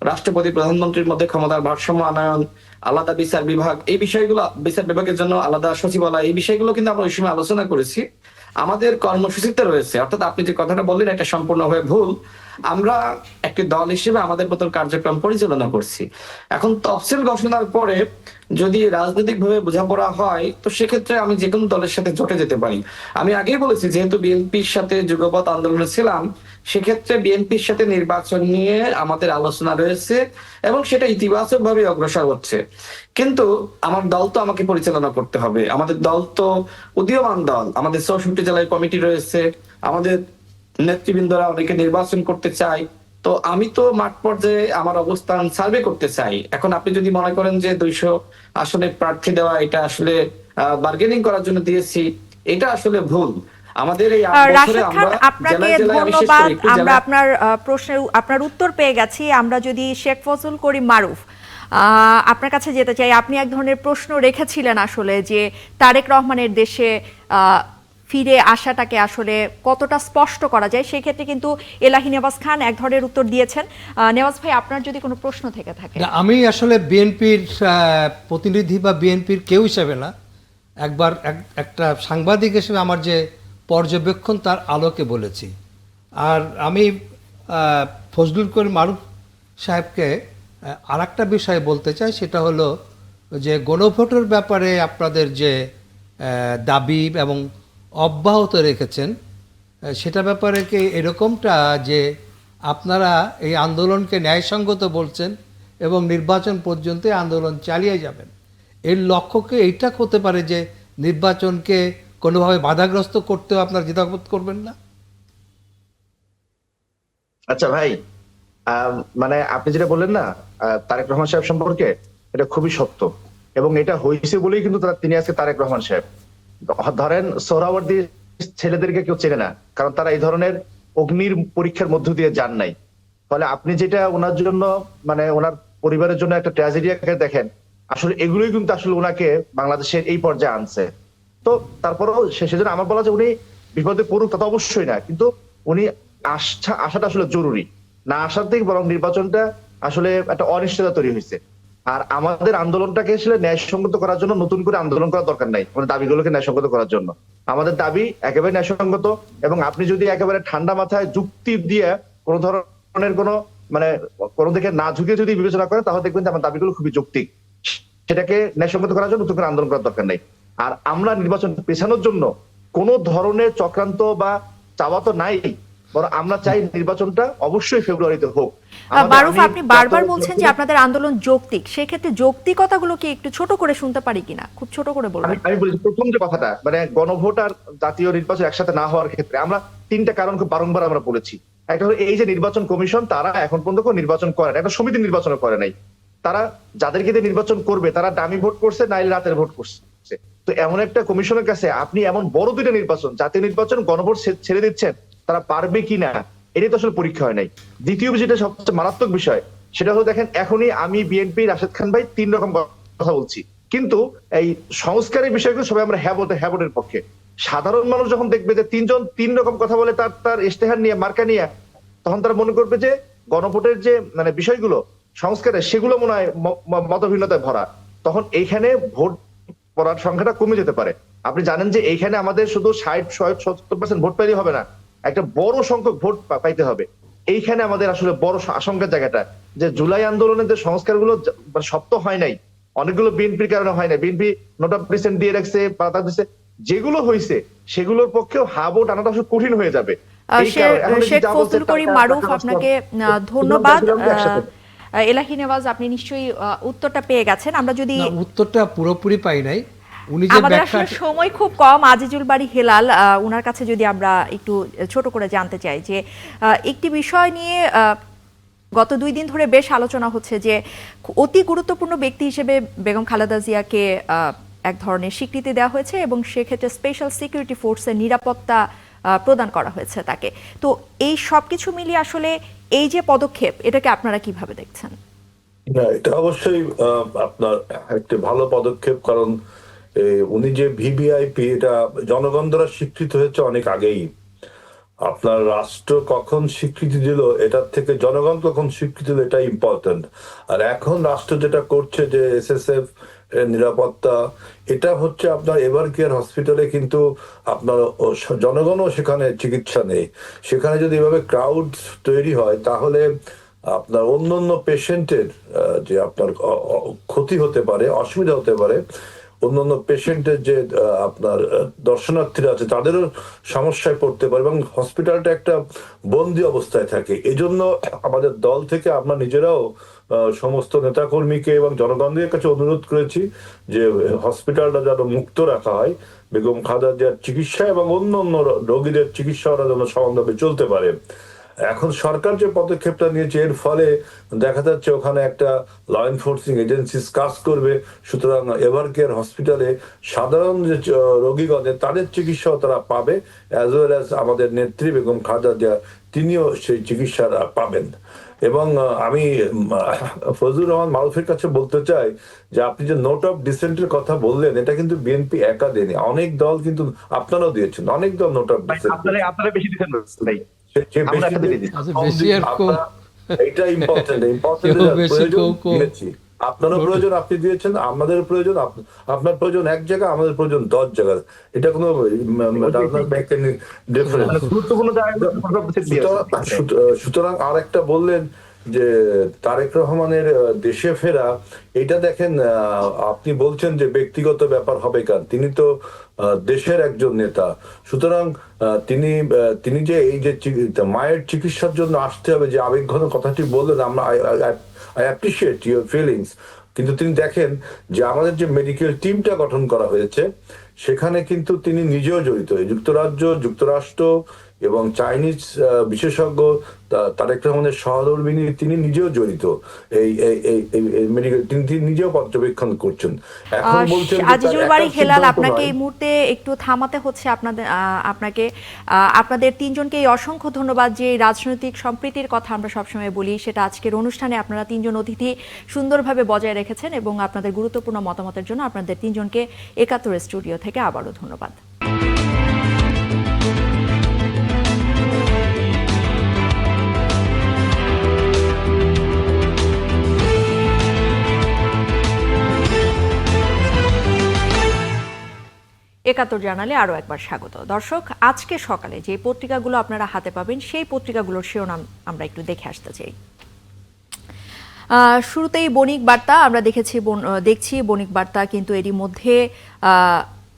রাষ্ট্রপতি প্রধানমন্ত্রীর মধ্যে ক্ষমতার ভারসাম্য আনয়ন, আলাদা বিচার বিভাগ, এই বিষয়গুলো, বিচার বিভাগের জন্য আলাদা সচিবালয়, এই বিষয়গুলো কিন্তু আমরা ওই সময় আলোচনা করেছি। আমাদের কর্মসূচিতে রয়েছে। অর্থাৎ আপনি যে কথাটা বললেন এটা সম্পূর্ণভাবে ভুল। আমরা একটি দল হিসেবে আমাদের মতো কার্যক্রম পরিচালনা করছি। এখন তফসিল ঘোষণার পরে যদি রাজনৈতিক ভাবে বোঝাপড়া হয়, তো সেক্ষেত্রে আমি যে কোনো দলের সাথে জোটে যেতে পারি। আমি আগেই বলেছি, যেহেতু বিএনপির সাথে যুগপৎ আন্দোলনে ছিলাম, সেক্ষেত্রে বিএনপির সাথে নির্বাচন নিয়ে আমাদের আলোচনা রয়েছে এবং সেটা ইতিবাচক ভাবে অগ্রসর হচ্ছে। কিন্তু আমার দল তো আমাকে পরিচালনা করতে হবে। আমাদের দল তো উদীয়মান দল, আমাদের 64 জেলায় কমিটি রয়েছে, আমাদের নেতৃবৃন্দরা অনেকে নির্বাচন করতে চায়। তো আমি তো মাঠ পর্যায়ে আমার অবস্থান সার্ভে করতে চাই। এখন আপনি যদি মনে করেন যে 200 আসনে প্রার্থী দেওয়া এটা আসলে বার্গেনিং করার জন্য দিয়েছি, এটা আসলে ভুল। আমাদের এই 8 বছরে রাশেদ খান, আমরা আপনাকে জেলায় জেলায়, আমি শেষ ধন্যবাদ। করি একটু আমরা জেলায়। আপনার প্রশ্নের আপনার উত্তর পেয়ে গেছি। আমরা যদি শেখ ফজল করিম মারুফ আপনার কাছে যেতে চাই, আপনি এক ধরনের প্রশ্ন রেখেছিলেন আসলে, যে তারেক রহমানের দেশে ফিরে আসাটাকে আসলে কতটা স্পষ্ট করা যায়। সেই ক্ষেত্রে কিন্তু এলাহি নেওয়াজ খান এক ধরনের উত্তর দিয়েছেন। নেওয়াজ ভাই, আপনার যদি কোনো প্রশ্ন থেকে থাকে। না, আমি আসলে বিএনপির প্রতিনিধি বা বিএনপির কেউ হিসেবে না, একবার একটা সাংবাদিক হিসেবে আমার যে পর্যবেক্ষণ তার আলোকে বলেছি। আর আমি ফজলুল করিম মারুফ সাহেবকে আর একটা বিষয় বলতে চাই, সেটা হলো যে গণভোটের ব্যাপারে আপনাদের যে দাবি এবং অব্যাহত রেখেছেন, সেটা ব্যাপারে কি এরকমটা যে আপনারা এই আন্দোলনকে ন্যায়সঙ্গত বলছেন এবং নির্বাচন পর্যন্ত আন্দোলন চালিয়ে যাবেন? এর লক্ষ্য কি এইটা হতে পারে যে নির্বাচনকে কোনোভাবে বাধাগ্রস্ত করতেও আপনারা দ্বিধাবোধ করবেন না? আচ্ছা ভাই, মানে আপনি যেটা বললেন না তারেক রহমান সাহেব সম্পর্কে, এটা খুবই সত্য এবং এটা হয়েছে বলেই কিন্তু তিনি আজকে তারেক রহমান সাহেব। ধরেন সোহরাওয়ার্দী ছেলেদেরকে কেউ চেনে না, কারণ তারা এই ধরনের অগ্নির পরীক্ষার মধ্য দিয়ে যান নাই। ফলে আপনি যেটা ওনার জন্য, মানে ওনার পরিবারের জন্য একটা ট্র্যাজেডি দেখেন, আসলে এগুলোই কিন্তু আসলে ওনাকে বাংলাদেশের এই পর্যায়ে আনছে। তো তারপরেও সেজন্য আমার বলা যে উনি বিপদে পড়ুক তা তো অবশ্যই না, কিন্তু উনি আসাটা আসলে জরুরি। না আসার থেকে বরং নির্বাচনটা আসলে একটা অনিশ্চয়তা তৈরি হয়েছে। আর আমাদের আন্দোলনটাকে আসলে ন্যায়সঙ্গত করার জন্য নতুন করে আন্দোলন করার দরকার নাই, আমাদের দাবিগুলোকে ন্যায়সঙ্গত করার জন্য। আমাদের দাবি একেবারে ন্যায়সঙ্গত, এবং আপনি যদি একেবারে ঠান্ডা মাথায় যুক্তি দিয়ে কোনো ধরনের কোনো দিকে না ঝুঁকে যদি বিবেচনা করেন, তাহলে দেখবেন যে আমার দাবিগুলো খুবই যৌক্তিক। সেটাকে ন্যায়সঙ্গত করার জন্য নতুন করে আন্দোলন করার দরকার নেই। আর আমরা নির্বাচন পেছানোর জন্য কোনো ধরনের চক্রান্ত বা চাওয়া তো নাই, বরং আমরা চাই নির্বাচনটা অবশ্যই ফেব্রুয়ারিতে হোক। মারুফ, আপনি বারবার বলছেন যে আপনাদের আন্দোলন যৌক্তিক। সেই ক্ষেত্রে যৌক্তিকতাগুলো কি একটু ছোট করে শুনতে পারি কিনা, খুব ছোট করে বলবেন? আমি বলি, প্রথম যে কথাটা, মানে গণভোট আর জাতীয় নির্বাচন একসাথে না হওয়ার ক্ষেত্রে আমরা 3টা কারণ খুব বারংবার আমরা বলেছি। একটা হলো এই যে নির্বাচন কমিশন, তারা এখন পর্যন্ত কোনো নির্বাচন করে না, একটা সমিতি নির্বাচন করে নাই। তারা যাদেরকে দিয়ে নির্বাচন করবে তারা ডামি ভোট করছে, নাইলে রাতের ভোট করছে। তো এমন একটা কমিশনের কাছে আপনি এমন বড় 2টা নির্বাচন, জাতীয় নির্বাচন, গণভোট ছেড়ে দিচ্ছেন, তারা পারবে কিনা এটাই তো আসলে পরীক্ষা হয় নাই। দ্বিতীয় যেটা সবচেয়ে মারাত্মক বিষয়, সেটা হলো দেখেন, এখনই আমি বিএনপি রাশেদ খান ভাই 3 রকম কথা বলছি, কিন্তু এই সংস্কারের বিষয়গুলো সবাই আমরা হ্যাঁ ভোটের পক্ষে। সাধারণ মানুষ যখন দেখবে যে তিনজন তিন রকম কথা বলে তার তার ইশতেহার নিয়ে মার্কা নিয়ে, তখন তারা মনে করবে যে গণভোটের যে মানে বিষয়গুলো সংস্কারের সেগুলো মনে হয় মতভিন্নতায় ভরা। তখন এইখানে ভোট পড়ার সংখ্যাটা কমে যেতে পারে। আপনি জানেন যে এইখানে আমাদের শুধু 60-70% ভোট পাইলে হবে না, একটা বড় সংখ্যক ভোট পাইতে হবে। এইখানে আমাদের আসলে বড় আশঙ্কার জায়গাটা যে জুলাই আন্দোলনের যে সংস্কারগুলো সব তো হয় নাই, অনেকগুলো বিএনপির কারণে হয় না, বিএনপি নোট অফ ডিসেন্ট দিয়ে রাখছে, পাতা দিচ্ছে, যেগুলো হয়েছে সেগুলোর পক্ষেও হা ভোট আনাটা আসলে কঠিন হয়ে যাবে। শেখ ফজলুল করিম মারুফ, আপনাকে ধন্যবাদ। এলাহি নেওয়াজ, আপনি নিশ্চয়ই উত্তরটা পেয়ে গেছেন। আমরা যদি উত্তরটা পুরোপুরি পাই নাই, উনি যে আমাদের আসলে সময় খুব কম, আজিজুল বাড়ি হেলাল ওনার কাছে যদি আমরা একটু ছোট করে জানতে চাই যে একটি বিষয় নিয়ে গত 2 দিন ধরে বেশ আলোচনা হচ্ছে যে অতি গুরুত্বপূর্ণ ব্যক্তি হিসেবে বেগম খালেদা জিয়াকে এক ধরনের স্বীকৃতি দেওয়া হয়েছে এবং সেক্ষেত্রে স্পেশাল সিকিউরিটি ফোর্সের নিরাপত্তা প্রদান করা হয়েছে তাকে। তো এই সবকিছু মিলিয়ে আসলে এই যে পদক্ষেপ, এটাকে আপনারা কিভাবে দেখছেন? না, এটা অবশ্যই আপনার একটি ভালো পদক্ষেপ, কারণ উনি যে ভিভিআইপি এটা জনগণ দ্বারা স্বীকৃত হয়েছে অনেক আগেই। আপনার রাষ্ট্র কখন স্বীকৃতি দিল এটার থেকে জনগণ কখন স্বীকৃতি দিল এটা ইম্পর্টেন্ট। আর এখন রাষ্ট্র যেটা করছে যে এসএসএফ নিরাপত্তা, এটা হচ্ছে আপনার এভার কেয়ার হসপিটালে কিন্তু আপনার জনগণও সেখানে চিকিৎসা নেই। সেখানে যদি এভাবে ক্রাউড তৈরি হয় তাহলে আপনার অন্য পেশেন্টের যে আপনার ক্ষতি হতে পারে, অসুবিধা হতে পারে, অন্যান্য পেশেন্টের যে আপনার দর্শনার্থীরা আছে তাদেরও সমস্যায় পড়তে পারে এবং হসপিটালটা একটা বন্দি অবস্থায় থাকে। এজন্য আমাদের দল থেকে আমরা নিজেরাও সমস্ত নেতাকর্মীকে এবং জনগণদের কাছে অনুরোধ করেছি যে হসপিটালটা যেন মুক্ত রাখা হয়, বেগম খালেদা জিয়ার চিকিৎসা এবং অন্য রোগীদের চিকিৎসা যেন সমানভাবে চলতে পারে। এখন সরকার যে পদক্ষেপটা নিয়েছে এর ফলে দেখা যাচ্ছে ওখানে একটা ল এনফোর্সিং এজেন্সিস কাজ করবে, সুতরাং এভার কেয়ার হসপিটালে সাধারণ যে রোগীগণের তাদের চিকিৎসাও তারা পাবে, অ্যাজ ওয়েল অ্যাজ আমাদের নেত্রী বেগম খালেদা জিয়া তিনিও সেই চিকিৎসাটা পাবেন। এবং আমি ফজলুর রহমান মারুফের কাছে বলতে চাই যে আপনি যে নোট অফ ডিসেন্টের কথা বললেন, এটা কিন্তু বিএনপি একা দেয়নি, অনেক দল কিন্তু আপনারাও দিয়েছেন, অনেক দল নোট অফ ডিসেন্ট। আপনারা বেশি দিচ্ছেন ভাই, এইটা ইম্পর্টেন্ট, আপনারও প্রয়োজন আপনি দিয়েছেন, আমাদের প্রয়োজন, আপনার প্রয়োজন এক জায়গা, আমাদের প্রয়োজন 10 জায়গা। এটা কোনো সুতরাং আর একটা বললেন যে তারেক রহমানের দেশে ফেরা, এটা দেখেন আপনি বলছেন যে ব্যক্তিগত ব্যাপার হবে কেন, তিনি তো দেশের একজন নেতা। সুতরাং তিনি যে এই যে মায়ের চিকিৎসার জন্য আসতে হবে, যে আবেগঘন কথাটি বললেন, আমরা আই অ্যাপ্রিশিয়েট ইউর ফিলিংস, কিন্তু তিনি দেখেন যে আমাদের যে মেডিকেল টিমটা গঠন করা হয়েছে সেখানে কিন্তু তিনি নিজেও জড়িত, যুক্তরাষ্ট্র এবং চাইনিজ বিশেষজ্ঞ তারেক রহমানের সহধর্মিনী তিনি নিজেও জড়িত, এই মেডিকেল তিনি নিজেও পর্যবেক্ষণ করছেন। এখন বলছেন আজিজুল বাড়ি হেলাল, আপনাকে এই মুহূর্তে একটু থামাতে হচ্ছে আপনাকে আপনাদের তিনজনকে অসংখ্য ধন্যবাদ যে রাজনৈতিক সম্প্রীতির কথা আমরা সবসময় বলি, সেটা আজকের অনুষ্ঠানে আপনারা তিনজন অতিথি সুন্দরভাবে বজায় রেখেছেন এবং আপনাদের গুরুত্বপূর্ণ মতামতের জন্য আপনাদের তিনজনকে ৭১ স্টুডিও থেকে আবারও ধন্যবাদ। একাত্তর জানালে আরো একবার স্বাগত। দর্শক, আজকে সকালে যে পত্রিকাগুলো আপনারা হাতে পাবেন সেই পত্রিকাগুলোর শিরোনাম আমরা একটু দেখে আসতে চাই। শুরুতেই বণিক বার্তা আমরা দেখছি বণিক বার্তা কিন্তু এরই মধ্যে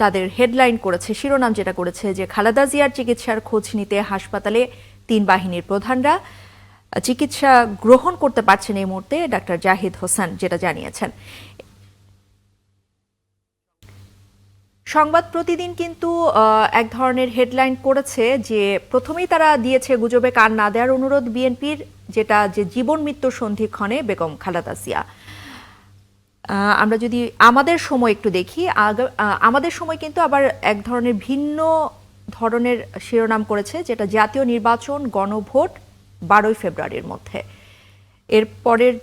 তাদের হেডলাইন করেছে, শিরোনাম যেটা করেছে যে খালেদা জিয়ার চিকিৎসার খোঁজ নিতে হাসপাতালে 3 বাহিনীর প্রধানরা, চিকিৎসা গ্রহণ করতে পারছেন এই মুহূর্তে ডাক্তার জাহিদ হোসেন, যেটা জানিয়েছেন। সংবাদ প্রতিদিন কিন্তু এক ধরনের হেডলাইন করেছে যে প্রথমেই তারা দিয়েছে গুজবে কান না দেওয়ার অনুরোধ বিএনপির, যেটা যে জীবন মৃত্যুর সন্ধিক্ষণে বেগম খালেদা জিয়া। আমরা যদি আমাদের সময় একটু দেখি, আমাদের সময় কিন্তু আবার এক ধরনের ভিন্ন ধরনের শিরোনাম করেছে, যেটা জাতীয় নির্বাচন গণভোট 12 ফেব্রুয়ারির মধ্যে। এর পরের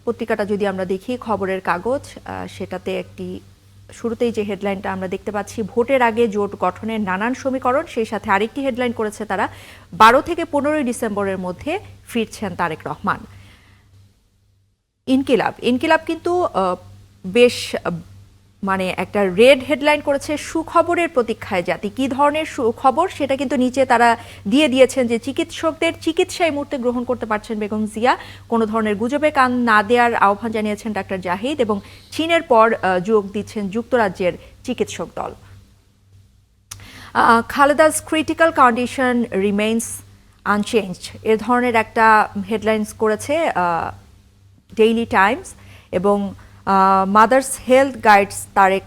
পত্রিকাটা যদি আমরা দেখি, খবরের কাগজ, সেটাতে একটি শুরুতেই যে হেডলাইনটা আমরা দেখতে পাচ্ছি, ভোটের আগে জোট গঠনের নানান সমীকরণ, সেই সাথে আরেকটি হেডলাইন করেছে তারা, 12 থেকে 15 ডিসেম্বরের মধ্যে ফিরছেন তারেক রহমান। ইনকিলাব কিন্তু বেশ মানে একটা রেড হেডলাইন করেছে, সুখবরের প্রতীক্ষায় জাতি। কি ধরনের সুখবর সেটা কিন্তু নিচে তারা দিয়ে দিয়েছেন যে চিকিৎসকদের চিকিৎসা এই মুহূর্তে গ্রহণ করতে পারছেন বেগম জিয়া, কোনো ধরনের গুজবে কান না দেওয়ার আহ্বান জানিয়েছেন ডাক্তার জাহিদ, এবং চীনের পর যোগ দিচ্ছেন যুক্তরাজ্যের চিকিৎসক দল। খালেদাস ক্রিটিক্যাল কন্ডিশন রিমেইনস আনচেঞ্জড, এ ধরনের একটা হেডলাইন্স করেছে ডেইলি টাইমস, এবং মাদার্স হেলথ গাইডস তারেক,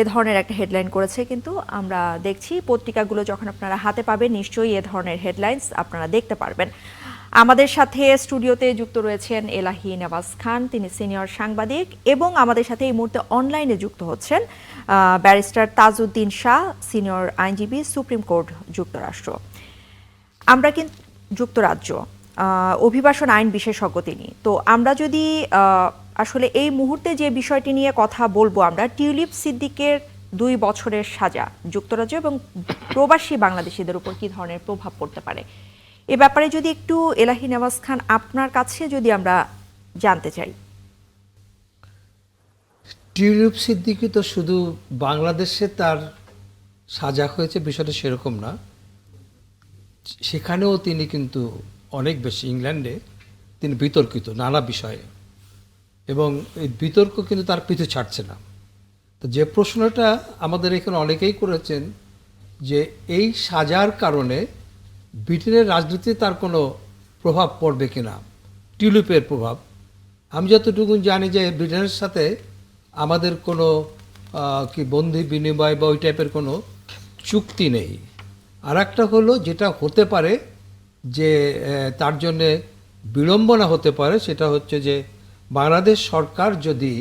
এ ধরনের একটা হেডলাইন করেছে। কিন্তু আমরা দেখছি পত্রিকাগুলো যখন আপনারা হাতে পাবেন নিশ্চয়ই এ ধরনের হেডলাইন্স আপনারা দেখতে পারবেন। আমাদের সাথে স্টুডিওতে যুক্ত রয়েছেন এলাহি নেওয়াজ খান, তিনি সিনিয়র সাংবাদিক, এবং আমাদের সাথে এই মুহূর্তে অনলাইনে যুক্ত হচ্ছেন ব্যারিস্টার তাজউদ্দিন শাহ, সিনিয়র আইনজীবী, সুপ্রিম কোর্ট যুক্তরাষ্ট্র। আমরা কিন্তু যুক্তরাজ্য অভিবাসন আইন বিশেষজ্ঞ তিনি। তো আমরা যদি আসলে এই মুহূর্তে যে বিষয়টি নিয়ে কথা বলবো, আমরা টিউলিপ সিদ্দিকের 2 বছরের সাজা যুক্তরাজ্য এবং প্রবাসী বাংলাদেশিদের উপর কি ধরনের প্রভাব পড়তে পারে, এ ব্যাপারে যদি একটু এলাহি নেওয়াজ খান আপনার কাছে যদি আমরা জানতে চাই। টিউলিপ সিদ্দিকী তো শুধু বাংলাদেশে তার সাজা হয়েছে বিষয়টা সেরকম না, সেখানেও তিনি কিন্তু অনেক বেশি, ইংল্যান্ডে তিনি বিতর্কিত নানা বিষয়ে, এবং এই বিতর্ক কিন্তু তার পিছু ছাড়ছে না। তো যে প্রশ্নটা আমাদের এখানে অনেকেই করেছেন যে এই সাজার কারণে ব্রিটেনের রাজনীতিতে তার কোনো প্রভাব পড়বে কিনা, টিউলিপের প্রভাব। আমি যতটুকু জানি যে ব্রিটেনের সাথে আমাদের কোনো কি বন্ধি বিনিময় বা ওই টাইপের কোনো চুক্তি নেই। আর একটা হলো যেটা হতে পারে যে তার জন্যে বিড়ম্বনা হতে পারে, সেটা হচ্ছে যে বাংলাদেশ সরকার যদি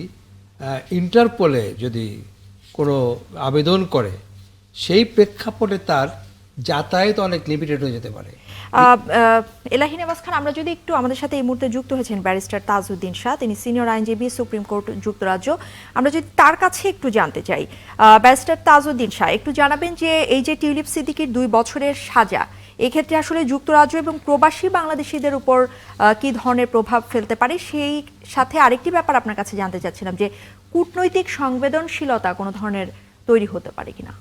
ইন্টারপোলে যদি কোনো আবেদন করে, সেই প্রেক্ষাপটে তার যাতায়াত অনেক লিমিটেড হয়ে যেতে পারে। এলাহি নেওয়াজ খান, আমরা যদি একটু, আমাদের সাথে এই মুহূর্তে যুক্ত হয়েছেন ব্যারিস্টার তাজউদ্দিন শাহ, তিনি সিনিয়র আইনজীবী, সুপ্রিম কোর্ট যুক্তরাজ্য, আমরা যদি তার কাছে একটু জানতে চাই। ব্যারিস্টার তাজউদ্দিন শাহ, একটু জানাবেন যে এই যে টিউলিপ সিদ্দিকীর 2 বছরের সাজা, এক্ষেত্রে আসলে যুক্তরাজ্য এবং প্রবাসী বাংলাদেশিদের উপর কি ধরনের প্রভাব ফেলতে পারে, সেই সাথে আরেকটি ব্যাপার আপনার কাছে জানতে চাচ্ছিলাম যে কূটনৈতিক সংবেদনশীলতা কোনো ধরনের তৈরি হতে পারে কিনা।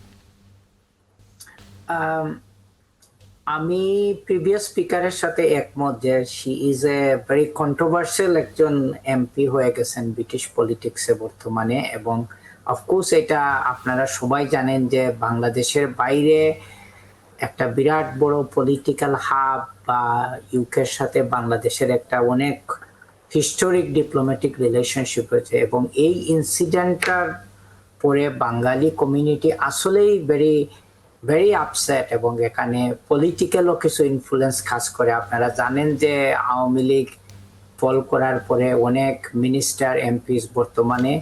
আমি প্রিভিয়াস স্পিকারের সাথে একমত যে she is a very controversial একজন এমপি হয়ে গেছেন ব্রিটিশ পলিটিক্সে বর্তমানে, এবং অফকোর্স এটা আপনারা সবাই জানেন যে বাংলাদেশের বাইরে একটা বিরাট বড় পলিটিক্যাল হাব বা ইউকের সাথে বাংলাদেশের একটা অনেক হিস্টোরিক ডিপ্লোম্যাটিক রিলেশনশিপ রয়েছে, এবং এই ইনসিডেন্টটার পরে বাঙালি কমিউনিটি আসলেই ভেরি আপসেট, এবং এখানে পলিটিক্যালও কিছু ইনফ্লুয়েন্স কাজ করে। আপনারা জানেন যে আওয়ামী লীগ ফল করার পরে অনেক মিনিস্টার এমপিস বর্তমানে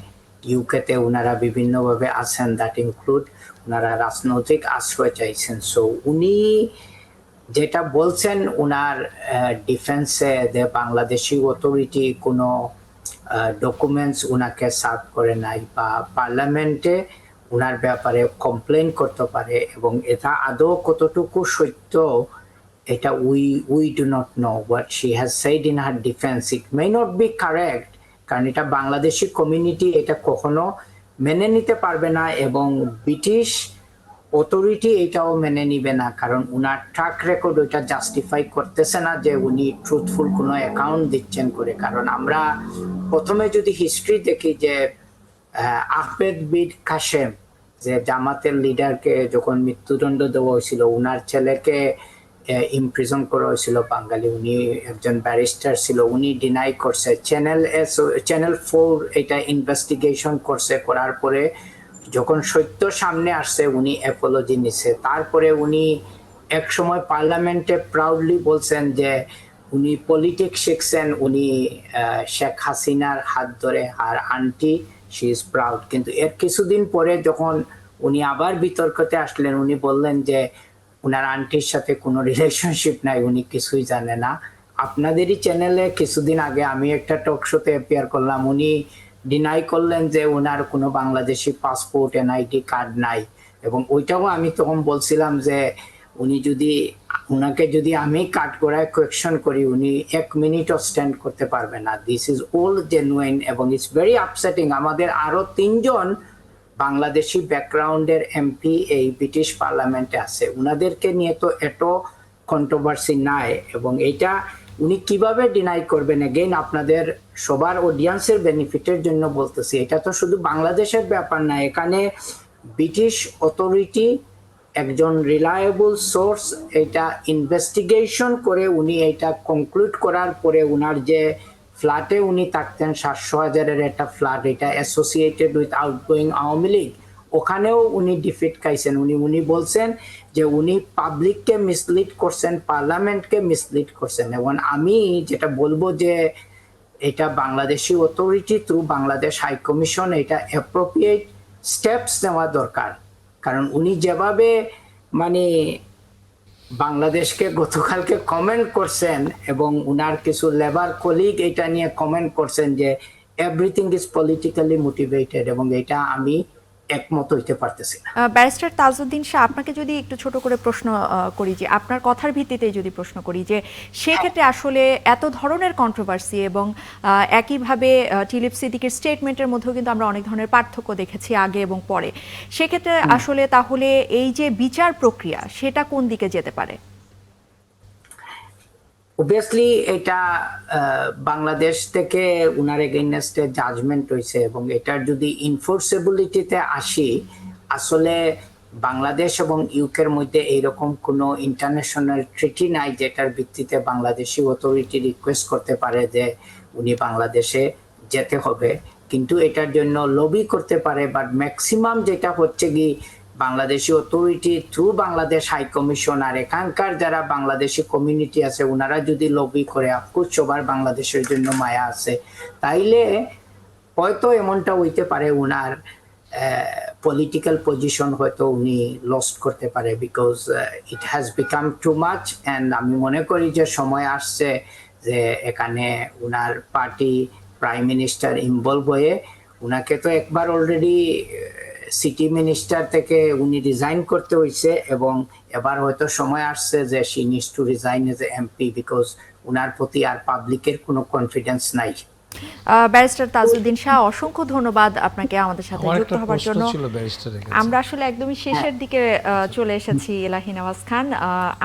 ইউকেতে ওনারা বিভিন্নভাবে আছেন, দ্যাট ইনক্লুড ওনারা রাজনৈতিক আশ্রয় চাইছেন। সো উনি যেটা বলছেন ওনার ডিফেন্সে যে বাংলাদেশি অথরিটি কোনো ডকুমেন্টস ওনাকে সার্ভ করে নাই বা পার্লামেন্টে ওনার ব্যাপারে কমপ্লেন করতে পারে, এবং এটা আদৌ কতটুকু সত্য এটা we do not know. What she has said in her defence it may not be correct, কারণ এটা বাংলাদেশি কমিউনিটি এটা কখনো মেনে নিতে পারবে না, এবং ব্রিটিশ অথরিটি এটাও মেনে নিবে না, কারণ উনার ট্র্যাক রেকর্ড ওইটা জাস্টিফাই করতেছে না যে উনি ট্রুথফুল কোনো অ্যাকাউন্ট দিচ্ছেন করে। কারণ আমরা প্রথমে যদি হিস্ট্রি দেখি যে আহমেদ বিন কাশেম, যে জামাতের লিডারকে যখন মৃত্যুদণ্ড দেওয়া হয়েছিল, উনার ছেলেকে ইমপ্রিজন করা হয়েছিল বাঙালি, উনি একজন ব্যারিস্টার ছিল, উনি ডিনাই করছে। চ্যানেল 4 এটা ইনভেস্টিগেশন করছে, করার পরে যখন সত্য সামনে আসছে উনি অ্যাপোলজি নিছে। তারপরে উনি এক সময় পার্লামেন্টে প্রাউডলি বলছেন যে উনি পলিটিক্স শিখছেন, উনি শেখ হাসিনার হাত ধরে, আর আন্টি শি ইজ প্রাউড। কিন্তু এর কিছুদিন পরে যখন উনি আবার বিতর্কতে আসলেন, উনি বললেন যে উনার আন্টির সাথে কোনো রিলেশনশিপ নাই, উনি কিছুই জানে না। আপনাদেরই চ্যানেলে কিছুদিন আগে আমি একটা টক শোতে অ্যাপিয়ার করলাম, উনি ডিনাই করলেন যে ওনার কোনো বাংলাদেশি পাসপোর্ট এনআইডি কার্ড নাই, এবং ওইটাও আমি তখন বলছিলাম যে ওনাকে যদি আমি কাট করায় কোয়েকশন করি উনি 1 মিনিটও স্ট্যান্ড করতে পারবে না। দিস ইজ অল জেনুইন এবং ইটস ভেরি আপসেটিং। আমাদের আরো 3 জন বাংলাদেশি ব্যাকগ্রাউন্ডের এমপি এই ব্রিটিশ পার্লামেন্টে আছে, উনাদেরকে নিয়ে তো এত কন্ট্রোভার্সি নাই, এবং এটা উনি কিভাবে ডিনাই করবেন? এগেইন আপনাদের সবার অডিয়েন্সের বেনিফিটের জন্য বলতেছি, এটা তো শুধু বাংলাদেশের ব্যাপার না, এখানে ব্রিটিশ অথরিটি একজন রিলায়েবল সোর্স এটা ইনভেস্টিগেশন করে উনি এটা কনক্লুড করার পরে উনার যে ফ্ল্যাটে উনি থাকতেন 700,000-এর একটা ফ্ল্যাট, এটা associated with outgoing Awami League, ওখানেও উনি ডিফিট খাইছেন। উনি বলছেন যে উনি পাবলিককে মিসলিড করছেন, পার্লামেন্টকে মিসলিড করছেন। এবং আমি যেটা বলবো যে এটা Bangladeshi authority through Bangladesh high commission এটা অ্যাপ্রোপ্রিয়েট স্টেপস নেওয়া দরকার, কারণ উনি যেভাবে মানে বাংলাদেশকে গতকালকে কমেন্ট করছেন এবং উনার কিছু লেবার কলিগ এটা নিয়ে কমেন্ট করছেন যে এভরিথিং ইজ পলিটিক্যালি মোটিভেটেড, এবং এটা আমি একমত হইতে পারতেছি না। ব্যারিস্টার তাজউদ্দিন শাহ, আপনাকে যদি একটু ছোট করে প্রশ্ন করি, যে আপনার কথার ভিত্তিতে যদি প্রশ্ন করি যে সেক্ষেত্রে আসলে এত ধরনের কন্ট্রোভার্সি এবং একইভাবে টিলিপ সিদ্দিকের স্টেটমেন্টের মধ্যেও কিন্তু আমরা অনেক ধরনের পার্থক্য দেখেছি আগে এবং পরে, সেক্ষেত্রে আসলে তাহলে এই যে বিচার প্রক্রিয়া সেটা কোন দিকে যেতে পারে? অবভিয়াসলি এটা বাংলাদেশ থেকে উনার এগেইনস্টে জাজমেন্ট হয়েছে, এবং এটার যদি ইনফোর্সেবিলিটিতে আসি, আসলে বাংলাদেশ এবং ইউকের মধ্যে এইরকম কোনো ইন্টারন্যাশনাল ট্রিটি নাই যেটার ভিত্তিতে বাংলাদেশি অথরিটি রিকোয়েস্ট করতে পারে যে উনি বাংলাদেশে যেতে হবে, কিন্তু এটার জন্য লবি করতে পারে। বাট ম্যাক্সিমাম যেটা হচ্ছে কি Bangladeshi authority through Bangladesh high commission আর এখানকার যারা বাংলাদেশি কমিউনিটি আছে ওনারা যদি লবি করে, অফকোর্স সবার বাংলাদেশের জন্য মায়া আছে, তাইলে হয়তো এমনটা হইতে পারে উনার পলিটিক্যাল পজিশন হয়তো উনি লস্ট করতে পারে, because it has become too much. And আমি মনে করি যে সময় আসছে যে এখানে উনার পার্টি প্রাইম মিনিস্টার ইনভলভ হয়ে, উনাকে তো একবার অলরেডি সিটি মিনিস্টার থেকে উনি রিজাইন করতে হয়েছে, এবং এবার হয়তো সময় আসছে যে she needs to resign as a MP, because উনার প্রতি আর পাবলিকের কোনো কনফিডেন্স নাই। ব্যারিস্টার তাজউদ্দিন শাহ, অসংখ্য ধন্যবাদ আপনাকে আমাদের সাথে আমার যুক্ত একটা হওয়ার প্রশ্ন জন্য। ছিল ব্যারিস্টারের কাছে। আমরা আসলে একদমই শেষের দিকে চলে এসেছি। এলাহি নওয়াজ খান,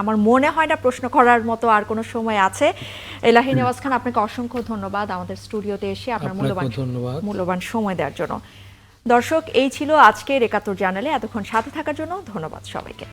আমার মনে হয় না প্রশ্ন করার মতো আর কোনো সময় আছে। এলাহি নওয়াজ খান, আপনাকে অসংখ্য ধন্যবাদ আমাদের স্টুডিওতে এসে আপনার মূল্যবান সময় দেওয়ার জন্য। দর্শক, এই ছিল আজকের ৭১ জানালে। এতক্ষণ সাথে থাকার জন্য ধন্যবাদ সবাইকে।